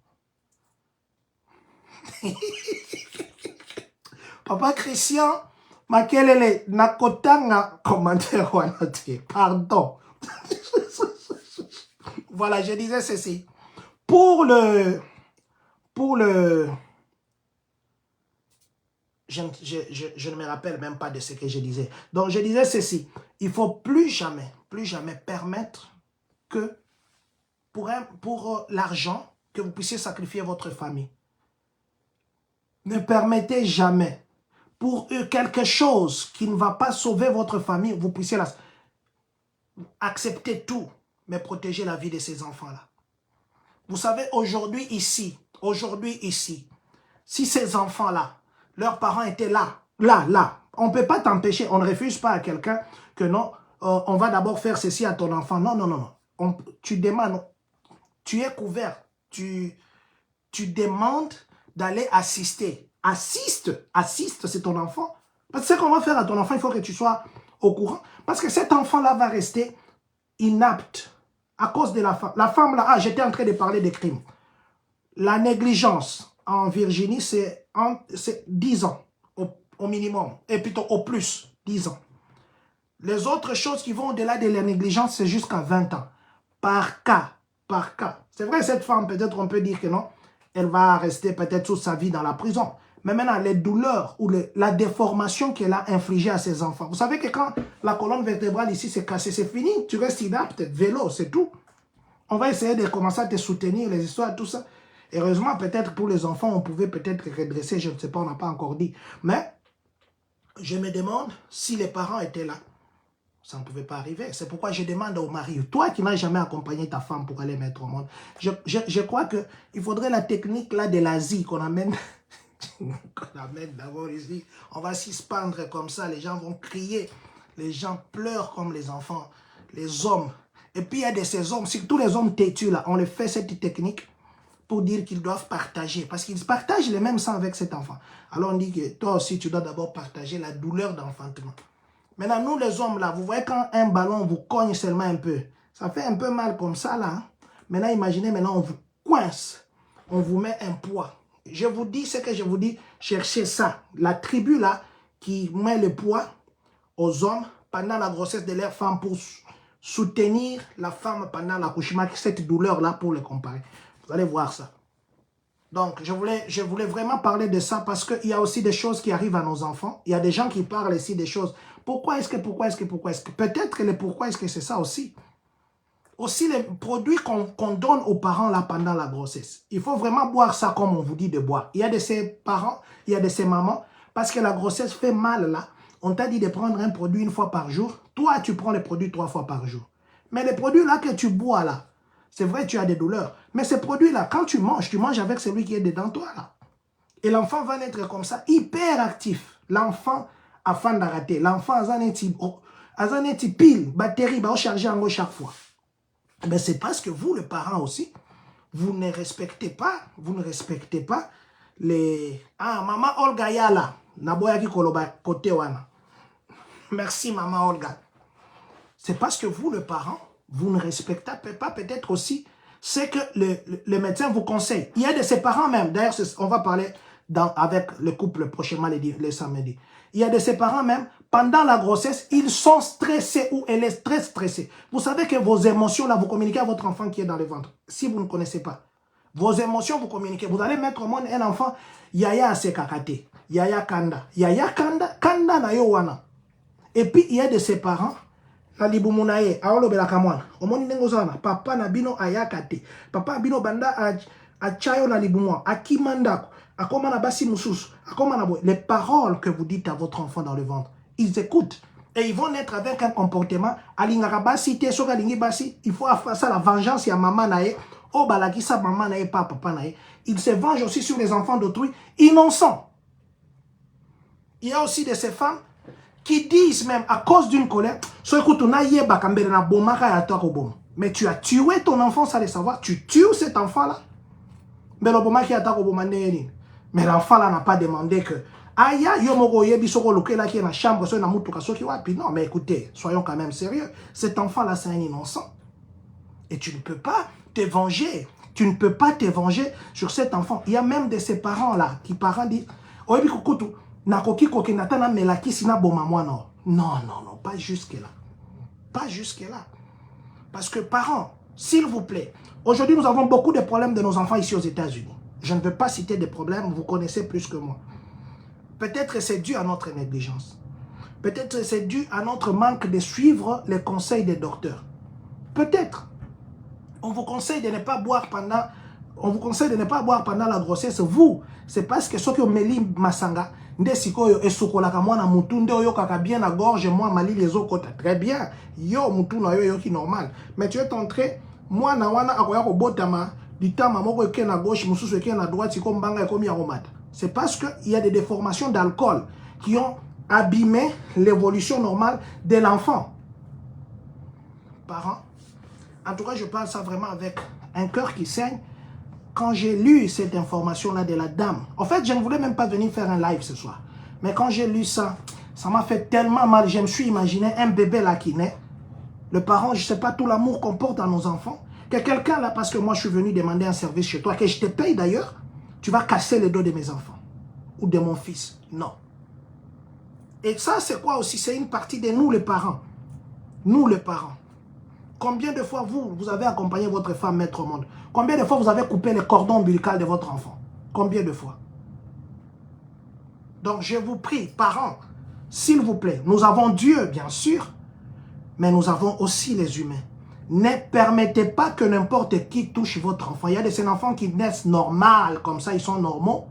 Papa Christian, makelele nakotanga commentaire wanote. Pardon. Voilà, je disais ceci. Pour le je ne me rappelle même pas de ce que je disais. Donc, je disais ceci. Il ne faut plus jamais permettre que pour l'argent, que vous puissiez sacrifier votre famille. Ne permettez jamais pour quelque chose qui ne va pas sauver votre famille, vous puissiez accepter tout, mais protéger la vie de ces enfants-là. Vous savez, aujourd'hui ici, si ces enfants-là, leurs parents étaient là, on ne peut pas t'empêcher, on ne refuse pas à quelqu'un que non, on va d'abord faire ceci à ton enfant. Non, non, non, non. tu demandes, tu es couvert, tu demandes d'aller assister. Assiste, c'est ton enfant. Parce que ce qu'on va faire à ton enfant, il faut que tu sois au courant. Parce que cet enfant-là va rester inapte à cause de la femme. La femme, là, j'étais en train de parler des crimes. La négligence en Virginie, c'est 10 ans au minimum, et plutôt au plus, 10 ans. Les autres choses qui vont au-delà de la négligence, c'est jusqu'à 20 ans. Par cas. C'est vrai, cette femme, peut-être on peut dire que non, elle va rester peut-être toute sa vie dans la prison. Mais maintenant, les douleurs ou la déformation qu'elle a infligée à ses enfants. Vous savez que quand la colonne vertébrale ici s'est cassée, c'est fini. Tu restes inapte, vélo, c'est tout. On va essayer de commencer à te soutenir, les histoires, tout ça. Heureusement, peut-être pour les enfants, on pouvait peut-être redresser, je ne sais pas, on n'a pas encore dit. Mais je me demande si les parents étaient là. Ça ne pouvait pas arriver. C'est pourquoi je demande au mari, toi qui n'as jamais accompagné ta femme pour aller mettre au monde, je crois qu'il faudrait la technique là de l'Asie qu'on amène, d'abord ici. On va s'y pendre comme ça, les gens vont crier, les gens pleurent comme les enfants, les hommes. Et puis il y a de ces hommes, surtout les hommes têtus là, on les fait cette technique pour dire qu'ils doivent partager. Parce qu'ils partagent les mêmes sangs avec cet enfant. Alors on dit que toi aussi tu dois d'abord partager la douleur d'enfantement. Maintenant, nous les hommes, là, vous voyez quand un ballon vous cogne seulement un peu, ça fait un peu mal comme ça, là. Hein? Maintenant, imaginez, maintenant, on vous coince, on vous met un poids. Je vous dis ce que je vous dis, cherchez ça. La tribu, là, qui met le poids aux hommes pendant la grossesse de leur femme pour soutenir la femme pendant l'accouchement, cette douleur-là, pour le comparer. Vous allez voir ça. Donc, je voulais vraiment parler de ça parce qu'il y a aussi des choses qui arrivent à nos enfants. Il y a des gens qui parlent ici des choses. Pourquoi est-ce que peut-être que le pourquoi est-ce que c'est ça aussi. Aussi les produits qu'on donne aux parents là pendant la grossesse. Il faut vraiment boire ça comme on vous dit de boire. Il y a de ces parents, il y a de ces mamans, parce que la grossesse fait mal là. On t'a dit de prendre un produit 1 fois par jour. Toi, tu prends les produits 3 fois par jour. Mais les produits là que tu bois là, c'est vrai, tu as des douleurs. Mais ces produits-là, quand tu manges avec celui qui est dedans toi, là. Et l'enfant va naître comme ça, hyper actif. L'enfant, afin d'arrêter. L'enfant a un pile, batterie, va charger en chaque fois. Mais c'est parce que vous, le parent aussi, vous ne respectez pas les... Ah, maman Olga Yala, Naboya ki koloba kote wana. Merci, maman Olga. C'est parce que vous, le parent, vous ne respectez pas peut-être aussi ce que le médecin vous conseille. Il y a de ses parents même, d'ailleurs, on va parler avec le couple prochainement les samedis. Il y a de ses parents même, pendant la grossesse, ils sont stressés ou elle est très stressée. Vous savez que vos émotions, là, vous communiquez à votre enfant qui est dans le ventre. Si vous ne connaissez pas, vos émotions, vous communiquez. Vous allez mettre au monde un enfant, Yaya Asekakate, Yaya Kanda, Kanda na yo wana. Et puis, il y a de ses parents, na libumunaye aolo belaka mwana omoni ndengo zana papa na bino ayakate papa bino banda a chayo na libumwa akimandako akoma na basi mususu akoma na boy. Les paroles que vous dites à votre enfant dans le ventre, ils écoutent et ils vont naître avec un comportement alingaka basi te soka lingi basi, il faut faire ça la vengeance ya maman nae o balaki sa maman nae pas papa nae. Il se venge aussi sur les enfants d'autrui innocents. Il y a aussi de ces femmes qui disent même à cause d'une colère, mais tu as tué ton enfant sans le savoir, tu tues cet enfant-là. Mais l'enfant là n'a pas demandé que non, mais écoutez, soyons quand même sérieux. Cet enfant-là, c'est un innocent. Et tu ne peux pas te venger. Tu ne peux pas te venger sur cet enfant. Il y a même de ces parents-là qui disent non, pas jusque-là. Pas jusque-là. Parce que parents, s'il vous plaît, aujourd'hui nous avons beaucoup de problèmes de nos enfants ici aux États-Unis. Je ne veux pas citer des problèmes, vous connaissez plus que moi. Peut-être c'est dû à notre négligence. Peut-être c'est dû à notre manque de suivre les conseils des docteurs. Peut-être. On vous conseille de ne pas boire pendant la grossesse. Vous, c'est parce que ceux qui ont meli masanga, nde sikoyo esukolaka mwana mutu nde oyokaka bien na gorge moi mali les okota très bien yo mutu na yo yoki normal mais tu es entré mwana wana akoya ko botama ditama moko eke na gauche mususu eke na droite comme banga ekomi aromate. C'est parce que il y a des déformations d'alcool qui ont abîmé l'évolution normale de l'enfant. Parents, En tout cas, je parle ça vraiment avec un cœur qui saigne. Quand j'ai lu cette information-là de la dame, en fait, je ne voulais même pas venir faire un live ce soir. Mais quand j'ai lu ça, ça m'a fait tellement mal. Je me suis imaginé un bébé là qui naît. Le parent, je ne sais pas tout l'amour qu'on porte à nos enfants. Que quelqu'un là, parce que moi je suis venu demander un service chez toi, que je te paye d'ailleurs, tu vas casser les dos de mes enfants. Ou de mon fils. Non. Et ça, c'est quoi aussi? C'est une partie de nous les parents. Nous les parents. Combien de fois vous avez accompagné votre femme mettre au monde? Combien de fois vous avez coupé le cordon ombilical de votre enfant? Combien de fois? Donc je vous prie, parents, s'il vous plaît, nous avons Dieu, bien sûr, mais nous avons aussi les humains. Ne permettez pas que n'importe qui touche votre enfant. Il y a des enfants qui naissent normal, comme ça, ils sont normaux.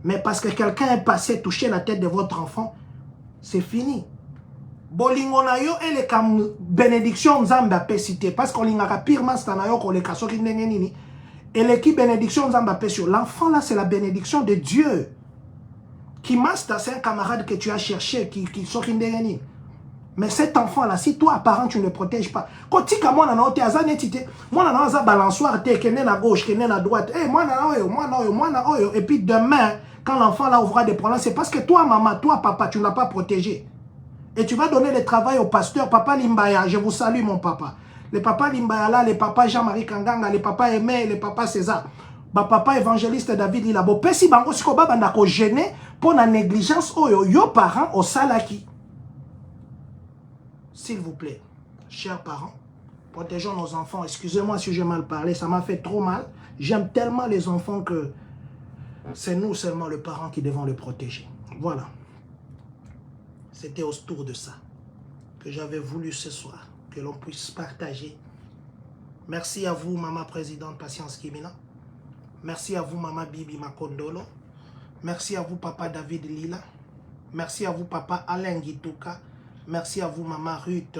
Mais parce que quelqu'un est passé toucher la tête de votre enfant, c'est fini. Bolingo na yo et les bénédiction nzambe a cité parce qu'on lingaka pire master na yo ko le kaso ki ndenge nini et l'équipe bénédiction nzambe a sur l'enfant là c'est la bénédiction de Dieu. Qui master c'est un camarade que tu as cherché qui so ki ndenge nini. Mais cet enfant là si toi parent tu ne le protèges pas. Quand tu ka mwana na ote azane tite mwana na za balançoire te kene na gauche kene na droite eh mwana oyo et puis demain quand l'enfant là aura des problèmes c'est parce que toi maman toi papa tu ne l'as pas protégé. Et tu vas donner le travail au pasteur, Papa Limbaya. Je vous salue, mon papa. Le papa Limbaya là, le papa Jean-Marie Kanganga, le papa Aimé, le papa César. Ba papa évangéliste David Lilabo. Pesi bango siko baba ndako gêné pour la négligence oyo yo parents au salaki. S'il vous plaît, chers parents, protégeons nos enfants. Excusez-moi si j'ai mal parlé, ça m'a fait trop mal. J'aime tellement les enfants que c'est nous seulement les parents qui devons les protéger. Voilà. C'était autour de ça que j'avais voulu ce soir, que l'on puisse partager. Merci à vous, Maman Présidente Patience Kimina. Merci à vous, Maman Bibi Makondolo. Merci à vous, Papa David Lila. Merci à vous, Papa Alain Gitouka. Merci à vous, Maman Ruth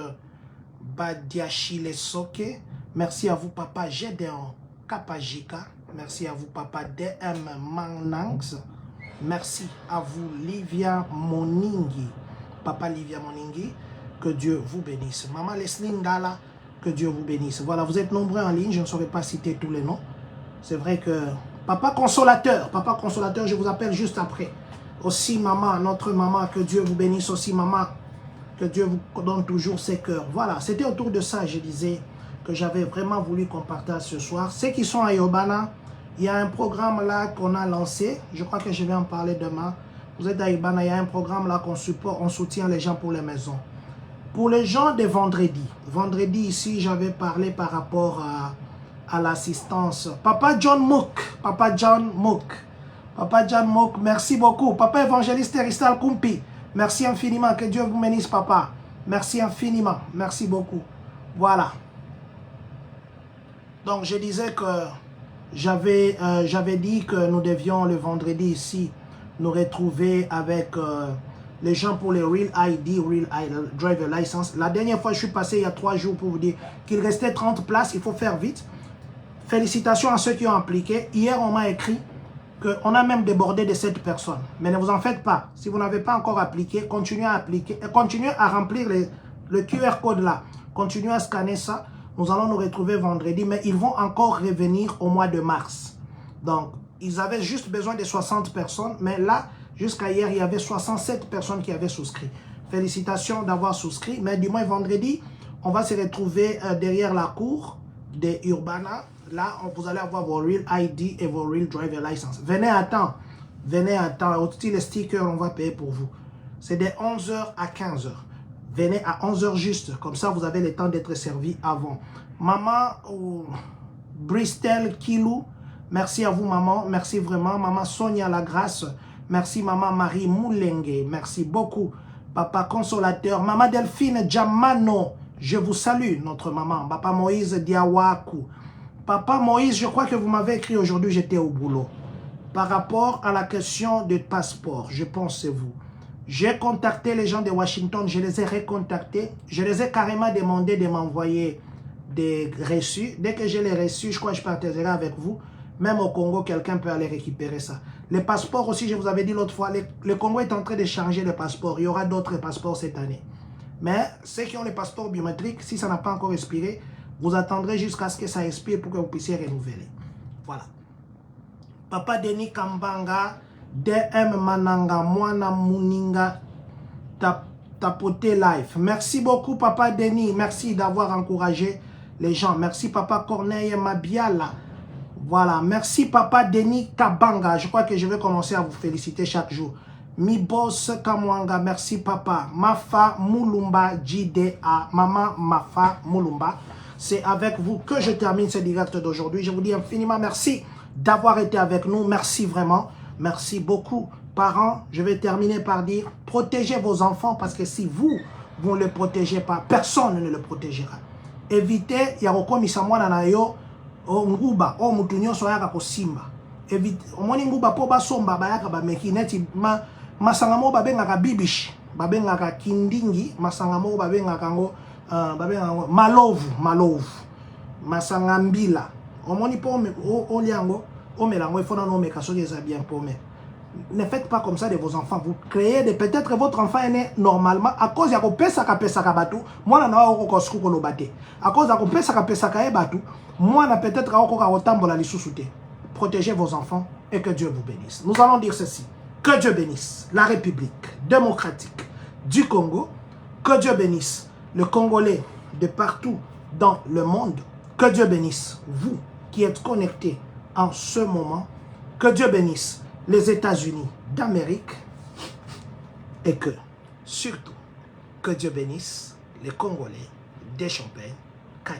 Badiachile Soke. Merci à vous, Papa Gédéon Kapajika. Merci à vous, Papa DM Manangs. Merci à vous, Livia Moningi. Papa Livia Moningi, que Dieu vous bénisse. Maman Leslie Ngala, que Dieu vous bénisse. Voilà, vous êtes nombreux en ligne, je ne saurais pas citer tous les noms. C'est vrai que... Papa Consolateur, je vous appelle juste après. Aussi maman, notre maman, que Dieu vous bénisse. Aussi maman, que Dieu vous donne toujours ses cœurs. Voilà, c'était autour de ça, je disais, que j'avais vraiment voulu qu'on partage ce soir. Ceux qui sont à Yobana, il y a un programme là qu'on a lancé. Je crois que je vais en parler demain. Vous êtes à Ibana, il y a un programme là qu'on supporte, on soutient les gens pour les maisons. Pour les gens de vendredi, ici, j'avais parlé par rapport à l'assistance. Papa John Mook, merci beaucoup. Papa évangéliste Ristal Kumpi, merci infiniment, que Dieu vous bénisse papa. Merci infiniment, merci beaucoup. Voilà. Donc je disais que j'avais dit que nous devions le vendredi ici nous retrouver avec les gens pour les Real ID, Driver License. La dernière fois, je suis passé il y a 3 jours pour vous dire qu'il restait 30 places. Il faut faire vite. Félicitations à ceux qui ont appliqué. Hier, on m'a écrit qu'on a même débordé de 7 personnes. Mais ne vous en faites pas. Si vous n'avez pas encore appliqué, continuez à appliquer. Et continuez à remplir le QR code là. Continuez à scanner ça. Nous allons nous retrouver vendredi. Mais ils vont encore revenir au mois de mars. Donc, ils avaient juste besoin de 60 personnes, mais là, jusqu'à hier, il y avait 67 personnes qui avaient souscrit. Félicitations d'avoir souscrit, mais du moins vendredi, on va se retrouver derrière la cour de Urbana. Là, vous allez avoir vos Real ID et vos Real Driver License. Venez à temps, aussi les stickers, on va payer pour vous. C'est de 11h à 15h. Venez à 11h juste, comme ça, vous avez le temps d'être servi avant. Maman Bristol Kilou, merci à vous, maman. Merci vraiment. Maman Sonia Lagrasse. Merci, maman Marie Moulengue. Merci beaucoup. Papa Consolateur. Maman Delphine Djamano. Je vous salue, notre maman. Papa Moïse Diawaku. Papa Moïse, je crois que vous m'avez écrit aujourd'hui, j'étais au boulot. Par rapport à la question de passeport, je pense que c'est vous. J'ai contacté les gens de Washington, je les ai recontactés. Je les ai carrément demandé de m'envoyer des reçus. Dès que j'ai les reçus, je crois que je partagerai avec vous. Même au Congo, quelqu'un peut aller récupérer ça. Les passeports aussi, je vous avais dit l'autre fois, le Congo est en train de changer les passeports. Il y aura d'autres passeports cette année. Mais ceux qui ont les passeports biométriques, si ça n'a pas encore expiré, Vous attendrez jusqu'à ce que ça expire pour que vous puissiez renouveler. Voilà. Papa Denis Kambanga, DM Mananga, Mwana Muninga, Tapoté Live. Merci beaucoup, Papa Denis. Merci d'avoir encouragé les gens. Merci, Papa Corneille Mabiala. Voilà. Merci, Papa Denis Kabanga. Je crois que je vais commencer à vous féliciter chaque jour. Mi boss Kamwanga, merci papa. Mafa Mulumba JDA, maman Mafa Mulumba. C'est avec vous que je termine ce direct d'aujourd'hui. Je vous dis infiniment merci d'avoir été avec nous. Merci vraiment. Merci beaucoup. Parents, je vais terminer par dire, protégez vos enfants parce que si vous ne les protégez pas, personne ne le protégera. Évitez, yarokomisa mwana na yo, o nguba, o mutunyo soyaka ko simba. Évitez, omoni nguba po basomba bayaka ba mekineti masangamo babengaka bibish, babengaka kindingi, masangamo babengaka ngo malovu, masangambila. Omoni po oliango, omelango il faut non me kasoki ça bien pomé. Ne faites pas comme ça de vos enfants. Vous créez des peut-être votre enfant est né normalement à cause ya ko pesa ka batu. Moi na oko kosku ko lobate. À cause ya ko pesa ka e batu. Moi na peut-être oko ka otambola lisusu te. Protégez vos enfants et que Dieu vous bénisse. Nous allons dire ceci. Que Dieu bénisse la République démocratique du Congo. Que Dieu bénisse le Congolais de partout dans le monde. Que Dieu bénisse vous qui êtes connectés en ce moment. Que Dieu bénisse les États-Unis d'Amérique. Et que, surtout, que Dieu bénisse les Congolais des Champagne, Cani.